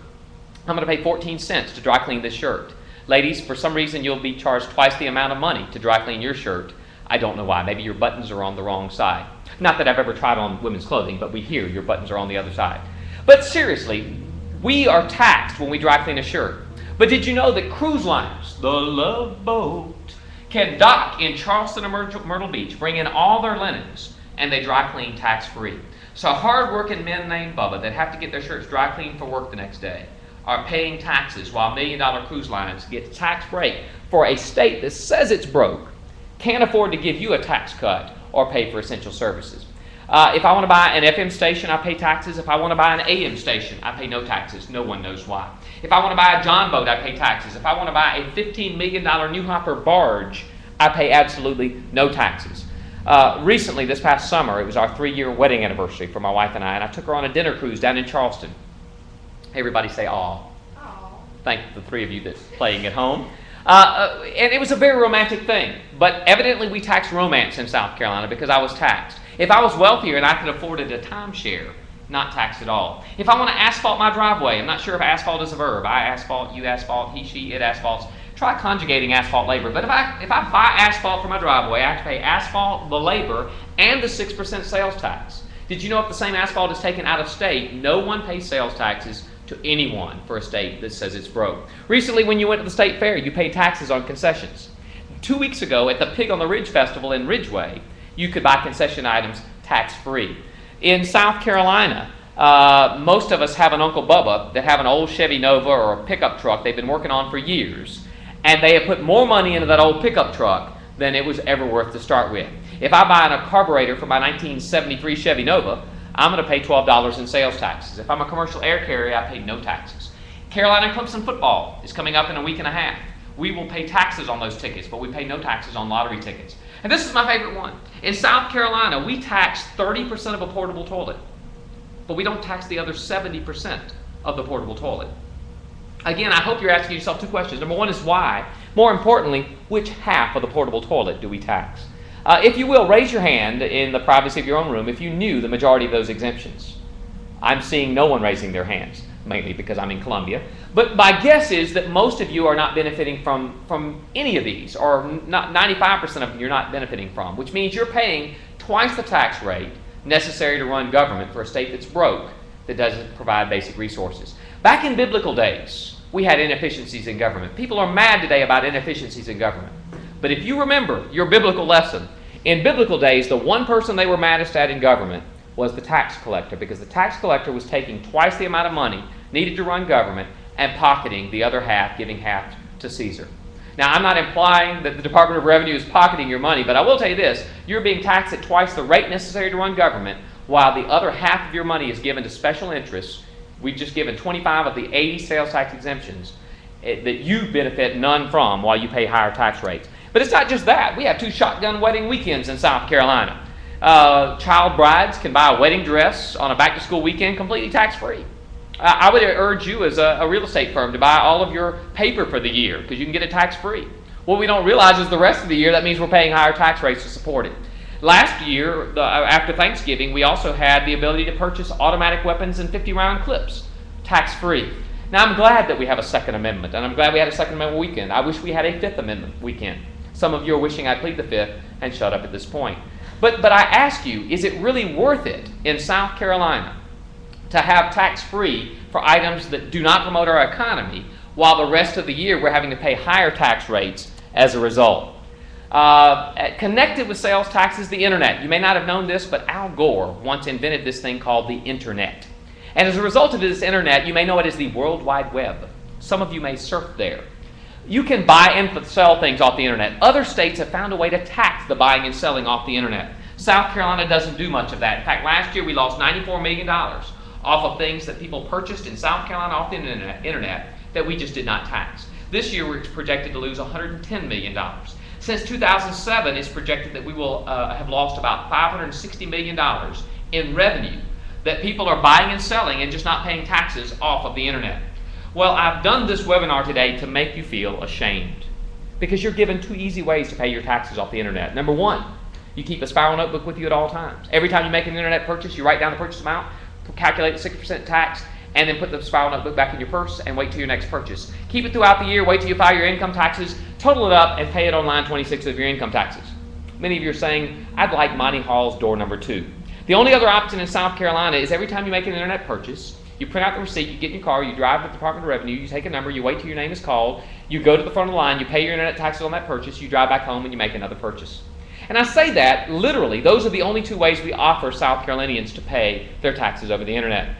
I'm going to pay 14 cents to dry clean this shirt. Ladies, for some reason you'll be charged twice the amount of money to dry clean your shirt. I don't know why. Maybe your buttons are on the wrong side. Not that I've ever tried on women's clothing, but we hear your buttons are on the other side. But seriously, we are taxed when we dry clean a shirt. But did you know that cruise liners, the Love Boat, can dock in Charleston or Myrtle Beach, bring in all their linens, and they dry clean tax-free? So hard-working men named Bubba that have to get their shirts dry cleaned for work the next day are paying taxes while million-dollar cruise lines get a tax break for a state that says it's broke, can't afford to give you a tax cut or pay for essential services. If I want to buy an FM station, I pay taxes. If I want to buy an AM station, I pay no taxes. No one knows why. If I want to buy a John boat, I pay taxes. If I want to buy a $15 million New Hopper barge, I pay absolutely no taxes. Recently, this past summer, it was our 3-year wedding anniversary for my wife and I took her on a dinner cruise down in Charleston. Everybody say aw. Thank the 3 of you that's playing at home. And it was a very romantic thing, but evidently we tax romance in South Carolina because I was taxed. If I was wealthier and I could afford it a timeshare, not taxed at all. If I want to asphalt my driveway, I'm not sure if asphalt is a verb. I asphalt, you asphalt, he, she, it asphalts. Try conjugating asphalt labor. But if I buy asphalt for my driveway, I have to pay asphalt, the labor, and the 6% sales tax. Did you know if the same asphalt is taken out of state, no one pays sales taxes to anyone for a state that says it's broke? Recently, when you went to the state fair, you paid taxes on concessions. 2 weeks ago, at the Pig on the Ridge Festival in Ridgeway, you could buy concession items tax-free. In South Carolina, most of us have an Uncle Bubba that have an old Chevy Nova or a pickup truck they've been working on for years, and they have put more money into that old pickup truck than it was ever worth to start with. If I buy a carburetor for my 1973 Chevy Nova, I'm going to pay $12 in sales taxes. If I'm a commercial air carrier, I pay no taxes. Carolina Clemson football is coming up in a week and a half. We will pay taxes on those tickets, but we pay no taxes on lottery tickets. And this is my favorite one. In South Carolina, we tax 30% of a portable toilet, but we don't tax the other 70% of the portable toilet. Again, I hope you're asking yourself 2 questions. Number 1 is why? More importantly, which half of the portable toilet do we tax? If you will, raise your hand in the privacy of your own room if you knew the majority of those exemptions. I'm seeing no one raising their hands, mainly because I'm in Columbia. But my guess is that most of you are not benefiting from any of these, or not 95% of them you're not benefiting from, which means you're paying twice the tax rate necessary to run government for a state that's broke, that doesn't provide basic resources. Back in biblical days, we had inefficiencies in government. People are mad today about inefficiencies in government. But if you remember your biblical lesson, in biblical days, the one person they were maddest at in government was the tax collector, because the tax collector was taking twice the amount of money needed to run government and pocketing the other half, giving half to Caesar. Now, I'm not implying that the Department of Revenue is pocketing your money, but I will tell you this: you're being taxed at twice the rate necessary to run government, while the other half of your money is given to special interests. We've just given 25 of the 80 sales tax exemptions that you benefit none from while you pay higher tax rates. But it's not just that. We have 2 shotgun wedding weekends in South Carolina. Child brides can buy a wedding dress on a back-to-school weekend completely tax-free. I would urge you as a real estate firm to buy all of your paper for the year because you can get it tax-free. What we don't realize is the rest of the year, that means we're paying higher tax rates to support it. Last year, after Thanksgiving, we also had the ability to purchase automatic weapons and 50-round clips, tax-free. Now, I'm glad that we have a Second Amendment, and I'm glad we had a Second Amendment weekend. I wish we had a Fifth Amendment weekend. Some of you are wishing I'd plead the Fifth and shut up at this point. But I ask you, is it really worth it in South Carolina to have tax-free for items that do not promote our economy, while the rest of the year we're having to pay higher tax rates as a result? Connected with sales tax is the internet. You may not have known this, but Al Gore once invented this thing called the internet. And as a result of this internet, you may know it as the World Wide Web. Some of you may surf there. You can buy and sell things off the internet. Other states have found a way to tax the buying and selling off the internet. South Carolina doesn't do much of that. In fact, last year we lost $94 million off of things that people purchased in South Carolina off the internet that we just did not tax. This year we're projected to lose $110 million. Since 2007, it's projected that we will have lost about $560 million in revenue that people are buying and selling and just not paying taxes off of the internet. Well, I've done this webinar today to make you feel ashamed, because you're given two easy ways to pay your taxes off the internet. Number one, you keep a spiral notebook with you at all times. Every time you make an internet purchase, you write down the purchase amount, calculate the 6% tax, and then put the spiral notebook back in your purse and wait till your next purchase. Keep it throughout the year, wait till you file your income taxes, total it up, and pay it on line 26 of your income taxes. Many of you are saying, I'd like Monty Hall's door number 2. The only other option in South Carolina is every time you make an internet purchase, you print out the receipt, you get in your car, you drive to the Department of Revenue, you take a number, you wait till your name is called, you go to the front of the line, you pay your internet taxes on that purchase, you drive back home, and you make another purchase. And I say that literally, those are the only two ways we offer South Carolinians to pay their taxes over the internet.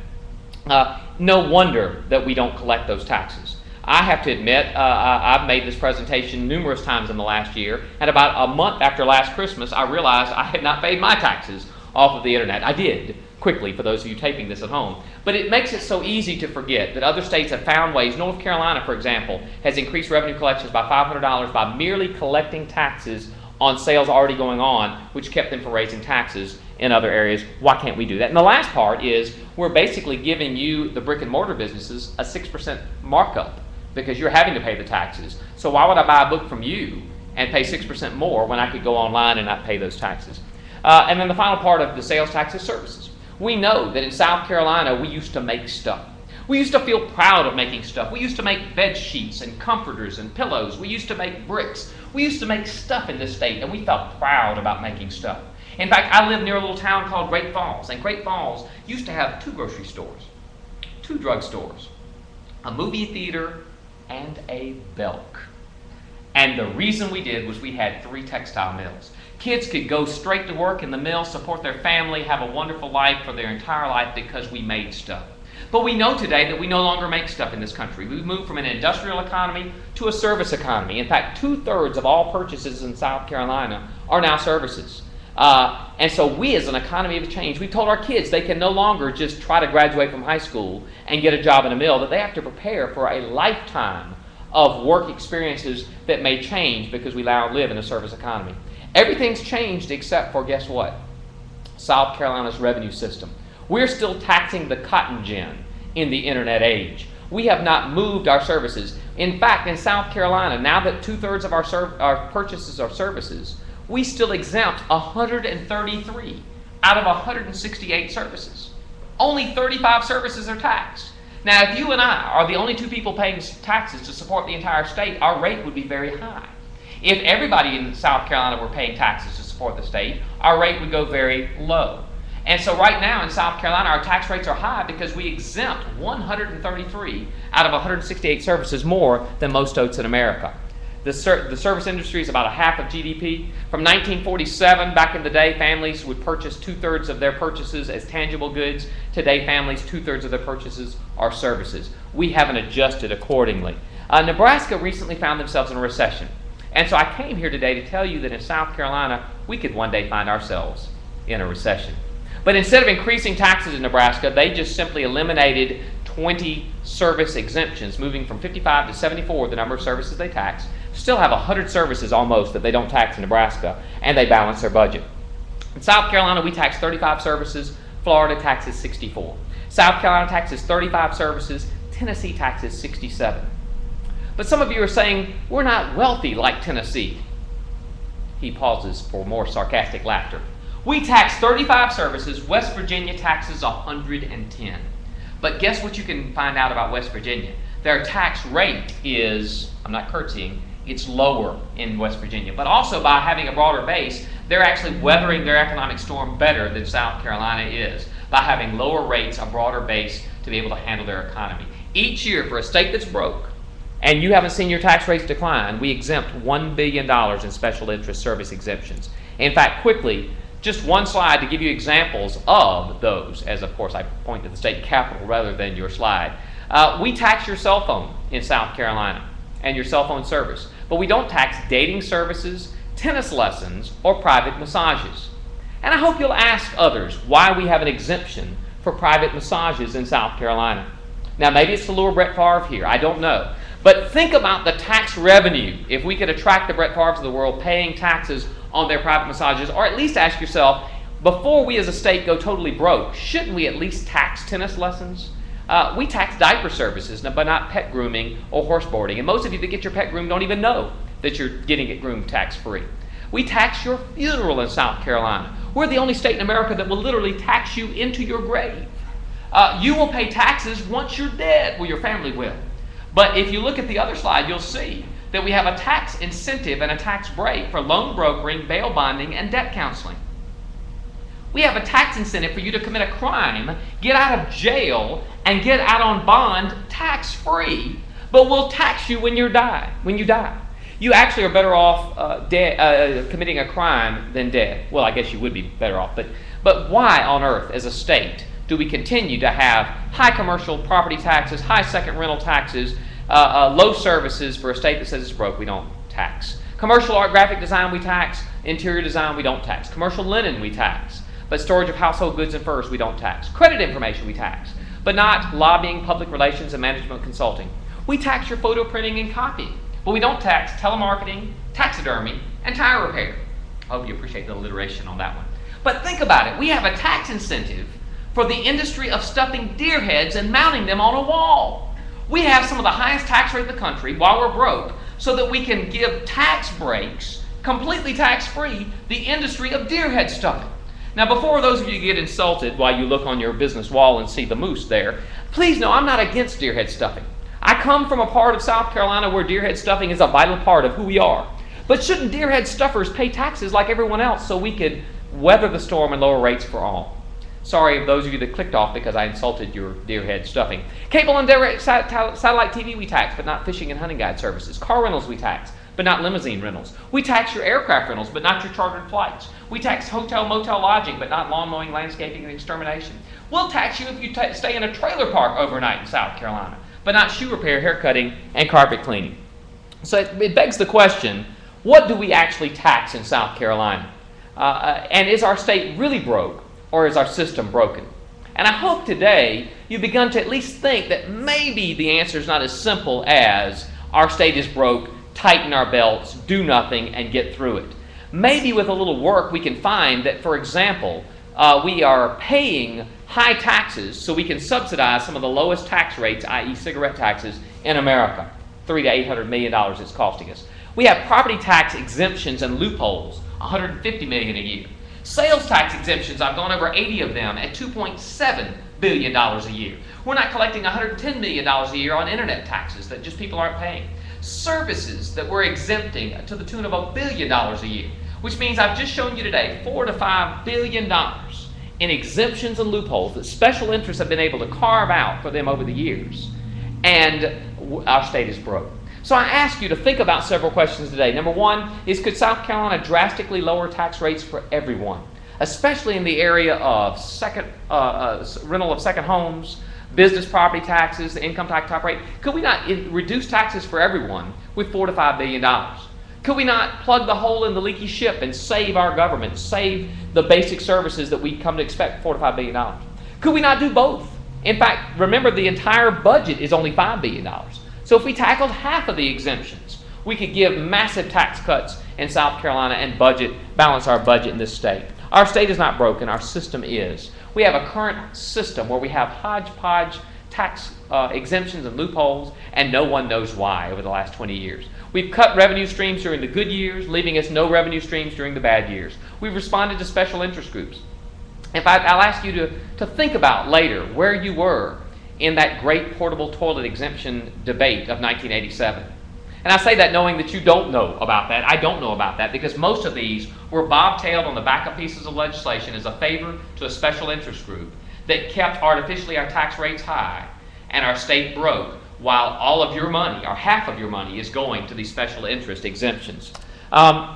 No wonder that we don't collect those taxes. I have to admit, I've made this presentation numerous times in the last year, and about a month after last Christmas, I realized I had not paid my taxes off of the internet. I did, quickly, for those of you taping this at home. But it makes it so easy to forget that other states have found ways. North Carolina, for example, has increased revenue collections by $500 by merely collecting taxes on sales already going on, which kept them from raising taxes in other areas. Why can't we do that? And the last part is we're basically giving you, the brick and mortar businesses, a 6% markup because you're having to pay the taxes. So why would I buy a book from you and pay 6% more when I could go online and not pay those taxes? And then the final part of the sales tax is services. We know that in South Carolina we used to make stuff. We used to feel proud of making stuff. We used to make bed sheets and comforters and pillows. We used to make bricks. We used to make stuff in this state, and we felt proud about making stuff. In fact, I live near a little town called Great Falls, and Great Falls used to have 2 grocery stores, 2 drugstores, a movie theater, and a Belk. And the reason we did was we had 3 textile mills. Kids could go straight to work in the mill, support their family, have a wonderful life for their entire life because we made stuff. But we know today that we no longer make stuff in this country. We've moved from an industrial economy to a service economy. In fact, 2/3 of all purchases in South Carolina are now services. And so we, as an economy of change, we've told our kids they can no longer just try to graduate from high school and get a job in a mill, that they have to prepare for a lifetime of work experiences that may change because we now live in a service economy. Everything's changed except for, guess what? South Carolina's revenue system. We're still taxing the cotton gin in the internet age. We have not moved our services. In fact, in South Carolina, now that 2/3 of our purchases are services, we still exempt 133 out of 168 services. Only 35 services are taxed. Now, if you and I are the only 2 people paying taxes to support the entire state, our rate would be very high. If everybody in South Carolina were paying taxes to support the state, our rate would go very low. And so right now in South Carolina, our tax rates are high because we exempt 133 out of 168 services, more than most states in America. The service industry is about a half of GDP. From 1947, back in the day, families would purchase 2/3 of their purchases as tangible goods. Today, families, 2/3 of their purchases are services. We haven't adjusted accordingly. Nebraska recently found themselves in a recession. And so I came here today to tell you that in South Carolina, we could one day find ourselves in a recession. But instead of increasing taxes in Nebraska, they just simply eliminated 20 service exemptions, moving from 55 to 74, the number of services they tax. Still have 100 services almost that they don't tax in Nebraska, and they balance their budget. In South Carolina, we tax 35 services. Florida taxes 64. South Carolina taxes 35 services. Tennessee taxes 67. But some of you are saying, we're not wealthy like Tennessee. He pauses for more sarcastic laughter. We tax 35 services. West Virginia taxes 110. But guess what you can find out about West Virginia? Their tax rate is, I'm not curtsying, it's lower in West Virginia. But also by having a broader base, they're actually weathering their economic storm better than South Carolina is by having lower rates, a broader base to be able to handle their economy. Each year for a state that's broke, and you haven't seen your tax rates decline, we exempt $1 billion in special interest service exemptions. In fact, quickly, just one slide to give you examples of those, as of course I point to the state capitol rather than your slide. We tax your cell phone in South Carolina and your cell phone service, but we don't tax dating services, tennis lessons, or private massages. And I hope you'll ask others why we have an exemption for private massages in South Carolina. Now, maybe it's to lure Brett Favre here, I don't know. But think about the tax revenue if we could attract the Brett Favres of the world paying taxes on their private massages, or at least ask yourself, before we as a state go totally broke, shouldn't we at least tax tennis lessons? We tax diaper services, but not pet grooming or horse boarding. And most of you that get your pet groomed don't even know that you're getting it groomed tax-free. We tax your funeral in South Carolina. We're the only state in America that will literally tax you into your grave. You will pay taxes once you're dead. Well, your family will. But if you look at the other slide, you'll see that we have a tax incentive and a tax break for loan brokering, bail bonding, and debt counseling. We have a tax incentive for you to commit a crime, get out of jail, and get out on bond tax-free, but we'll tax you when you die. You actually are better off committing a crime than dead. Well, I guess you would be better off, but why on earth, as a state, do we continue to have high commercial property taxes, high second rental taxes, low services for a state that says it's broke? We don't tax. Commercial art, graphic design, we tax. Interior design, we don't tax. Commercial linen, we tax. But storage of household goods and furs, we don't tax. Credit information, we tax. But not lobbying, public relations, and management consulting. We tax your photo printing and copying. But we don't tax telemarketing, taxidermy, and tire repair. I hope you appreciate the alliteration on that one. But think about it. We have a tax incentive for the industry of stuffing deer heads and mounting them on a wall. We have some of the highest tax rate in the country while we're broke so that we can give tax breaks, completely tax-free, the industry of deer head stuffing. Now, before those of you get insulted while you look on your business wall and see the moose there, please know I'm not against deer head stuffing. I come from a part of South Carolina where deer head stuffing is a vital part of who we are. But shouldn't deer head stuffers pay taxes like everyone else so we could weather the storm and lower rates for all? Sorry, those of you that clicked off because I insulted your deer head stuffing. Cable and direct satellite TV we tax, but not fishing and hunting guide services. Car rentals we tax, but not limousine rentals. We tax your aircraft rentals, but not your chartered flights. We tax hotel, motel lodging, but not lawn mowing, landscaping, and extermination. We'll tax you if you stay in a trailer park overnight in South Carolina, but not shoe repair, hair cutting, and carpet cleaning. So it begs the question, what do we actually tax in South Carolina? And is our state really broke? Or is our system broken? And I hope today you've begun to at least think that maybe the answer is not as simple as our state is broke, tighten our belts, do nothing, and get through it. Maybe with a little work we can find that, for example, we are paying high taxes so we can subsidize some of the lowest tax rates, i.e. cigarette taxes, in America. $300 to $800 million it's costing us. We have property tax exemptions and loopholes, $150 million a year. Sales tax exemptions, I've gone over 80 of them at $2.7 billion a year. We're not collecting $110 million a year on internet taxes that just people aren't paying. Services that we're exempting to the tune of $1 billion a year, which means I've just shown you today $4 to $5 billion in exemptions and loopholes that special interests have been able to carve out for them over the years. And our state is broke. So I ask you to think about several questions today. Number one is, could South Carolina drastically lower tax rates for everyone, especially in the area of rental of second homes, business property taxes, the income tax top rate? Could we not reduce taxes for everyone with $4 to $5 billion? Could we not plug the hole in the leaky ship and save our government, save the basic services that we come to expect $4 to $5 billion? Could we not do both? In fact, remember the entire budget is only $5 billion. So if we tackled half of the exemptions, we could give massive tax cuts in South Carolina and balance our budget in this state. Our state is not broken, our system is. We have a current system where we have hodgepodge tax exemptions and loopholes, and no one knows why over the last 20 years. We've cut revenue streams during the good years, leaving us no revenue streams during the bad years. We've responded to special interest groups. In fact, I'll ask you to think about later where you were in that great portable toilet exemption debate of 1987. And I say that knowing that you don't know about that. I don't know about that because most of these were bobtailed on the back of pieces of legislation as a favor to a special interest group that kept artificially our tax rates high and our state broke while all of your money, or half of your money, is going to these special interest exemptions.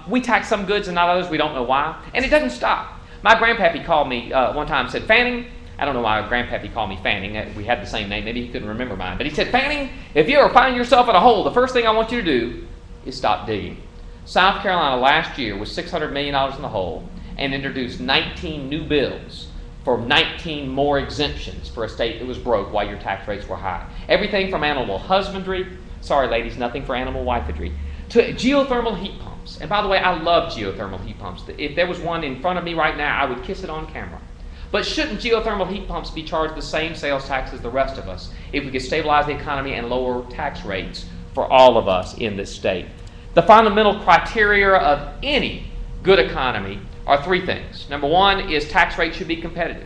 We tax some goods and not others. We don't know why. And it doesn't stop. My grandpappy called me one time and said, Fanning, I don't know why grandpappy called me Fanning. We had the same name. Maybe he couldn't remember mine. But he said, Fanning, if you ever find yourself in a hole, the first thing I want you to do is stop digging. South Carolina last year was $600 million in the hole and introduced 19 new bills for 19 more exemptions for a state that was broke while your tax rates were high. Everything from animal husbandry, sorry ladies, nothing for animal wifery, to geothermal heat pumps. And by the way, I love geothermal heat pumps. If there was one in front of me right now, I would kiss it on camera. But shouldn't geothermal heat pumps be charged the same sales tax as the rest of us if we could stabilize the economy and lower tax rates for all of us in this state? The fundamental criteria of any good economy are three things. Number one is tax rates should be competitive.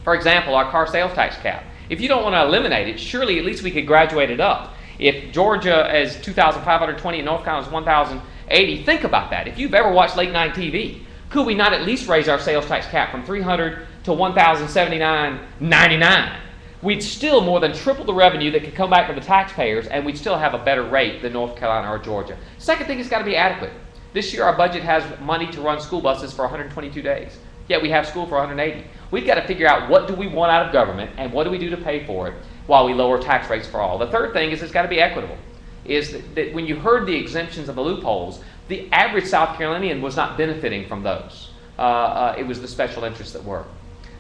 For example, our car sales tax cap. If you don't want to eliminate it, surely at least we could graduate it up. If Georgia is 2,520 and North Carolina is 1,080, think about that. If you've ever watched late night TV, could we not at least raise our sales tax cap from $300 to $1,079.99? We'd still more than triple the revenue that could come back to the taxpayers, and we'd still have a better rate than North Carolina or Georgia. Second thing, it's got to be adequate. This year our budget has money to run school buses for 122 days. Yet we have school for 180. We've got to figure out what do we want out of government and what do we do to pay for it while we lower tax rates for all. The third thing is it's got to be equitable. Is that when you heard the exemptions of the loopholes, the average South Carolinian was not benefiting from those. It was the special interests that were.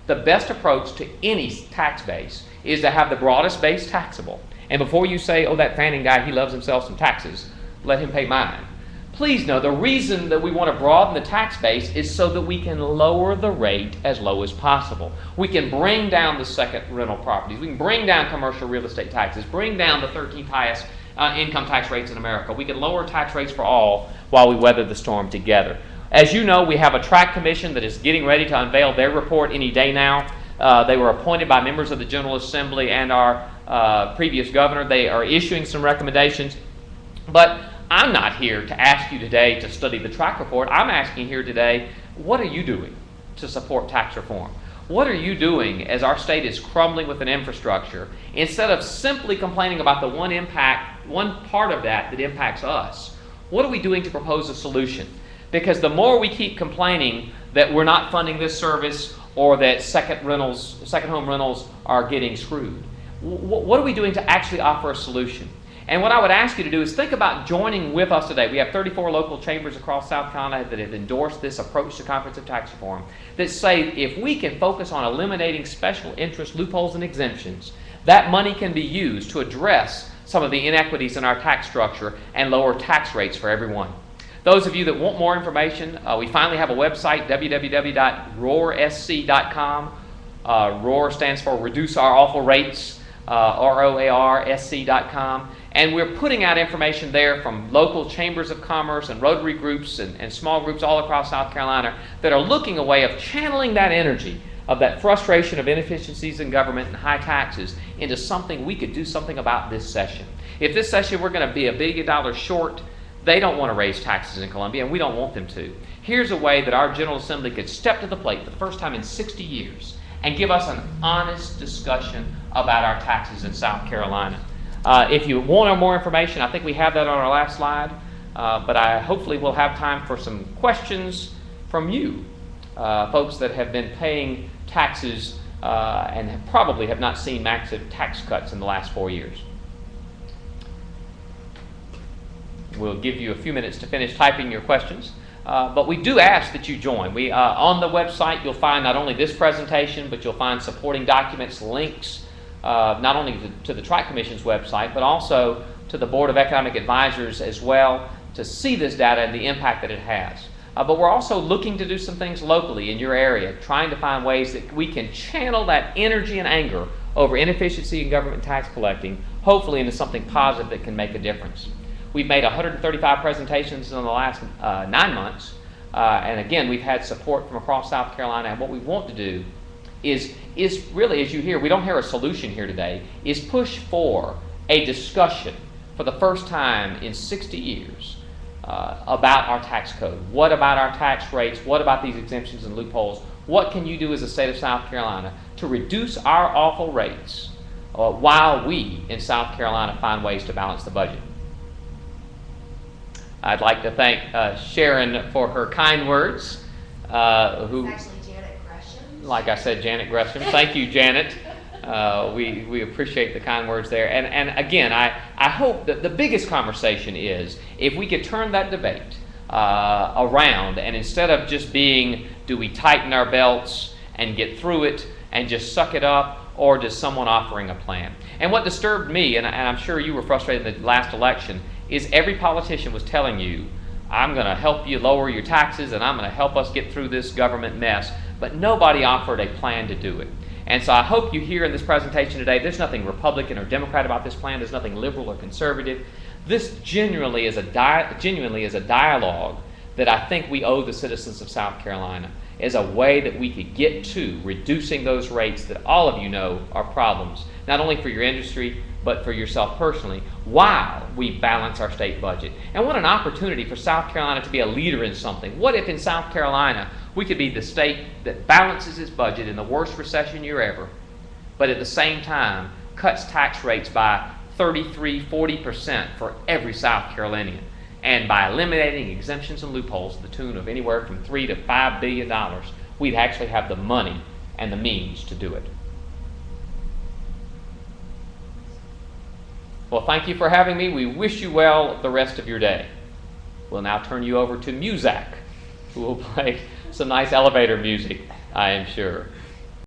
The best approach to any tax base is to have the broadest base taxable. And before you say, oh, that Fanning guy, he loves himself some taxes, let him pay mine. Please know the reason that we want to broaden the tax base is so that we can lower the rate as low as possible. We can bring down the second rental properties. We can bring down commercial real estate taxes, bring down the 13th highest income tax rates in America. We can lower tax rates for all while we weather the storm together. As you know, we have a track commission that is getting ready to unveil their report any day now. They were appointed by members of the General Assembly and our previous governor. They are issuing some recommendations. But I'm not here to ask you today to study the track report. I'm asking here today, what are you doing to support tax reform? What are you doing as our state is crumbling with an infrastructure? Instead of simply complaining about the one part of that impacts us, what are we doing to propose a solution? Because the more we keep complaining that we're not funding this service or that second home rentals are getting screwed, what are we doing to actually offer a solution? And what I would ask you to do is think about joining with us today. We have 34 local chambers across South Carolina that have endorsed this approach to comprehensive tax reform that say if we can focus on eliminating special interest loopholes and exemptions, that money can be used to address some of the inequities in our tax structure and lower tax rates for everyone. Those of you that want more information, we finally have a website, www.roarsc.com. ROAR stands for Reduce Our Awful Rates, ROARSC.com. And we're putting out information there from local chambers of commerce and Rotary groups and small groups all across South Carolina that are looking a way of channeling that energy of that frustration of inefficiencies in government and high taxes into something we could do something about this session. If this session we're going to be $1 billion short, they don't want to raise taxes in Columbia, and we don't want them to. Here's a way that our General Assembly could step to the plate for the first time in 60 years and give us an honest discussion about our taxes in South Carolina. If you want more information, I think we have that on our last slide, but hopefully we'll have time for some questions from you, folks that have been paying taxes and probably have not seen massive tax cuts in the last 4 years. We'll give you a few minutes to finish typing your questions, but we do ask that you join. On the website you'll find not only this presentation, but you'll find supporting documents, links, not only to the Track Commission's website, but also to the Board of Economic Advisors as well, to see this data and the impact that it has. But we're also looking to do some things locally in your area, trying to find ways that we can channel that energy and anger over inefficiency in government tax collecting, hopefully into something positive that can make a difference. We've made 135 presentations in the last 9 months, and again, we've had support from across South Carolina, and what we want to do is really, as you hear, we don't hear a solution here today, is push for a discussion for the first time in 60 years about our tax code. What about our tax rates? What about these exemptions and loopholes? What can you do as a state of South Carolina to reduce our awful rates while we in South Carolina find ways to balance the budget? I'd like to thank Sharon for her kind words. Who, it's actually Janet Gresham. Like I said, Janet Gresham. Thank you, Janet. We appreciate the kind words there. And again, I hope that the biggest conversation is if we could turn that debate around, and instead of just being, do we tighten our belts and get through it and just suck it up, or does someone offering a plan? And what disturbed me, and I'm sure you were frustrated in the last election, is every politician was telling you, I'm going to help you lower your taxes and I'm going to help us get through this government mess, but nobody offered a plan to do it. And so I hope you hear in this presentation today, there's nothing Republican or Democrat about this plan, there's nothing liberal or conservative. This genuinely is a dialogue that I think we owe the citizens of South Carolina, as a way that we could get to reducing those rates that all of you know are problems, not only for your industry, but for yourself personally, while we balance our state budget. And what an opportunity for South Carolina to be a leader in something. What if in South Carolina we could be the state that balances its budget in the worst recession year ever, but at the same time cuts tax rates by 33-40% for every South Carolinian, and by eliminating exemptions and loopholes to the tune of anywhere from $3 to $5 billion, we'd actually have the money and the means to do it. Well, thank you for having me. We wish you well the rest of your day. We'll now turn you over to Muzak, who will play some nice elevator music, I am sure.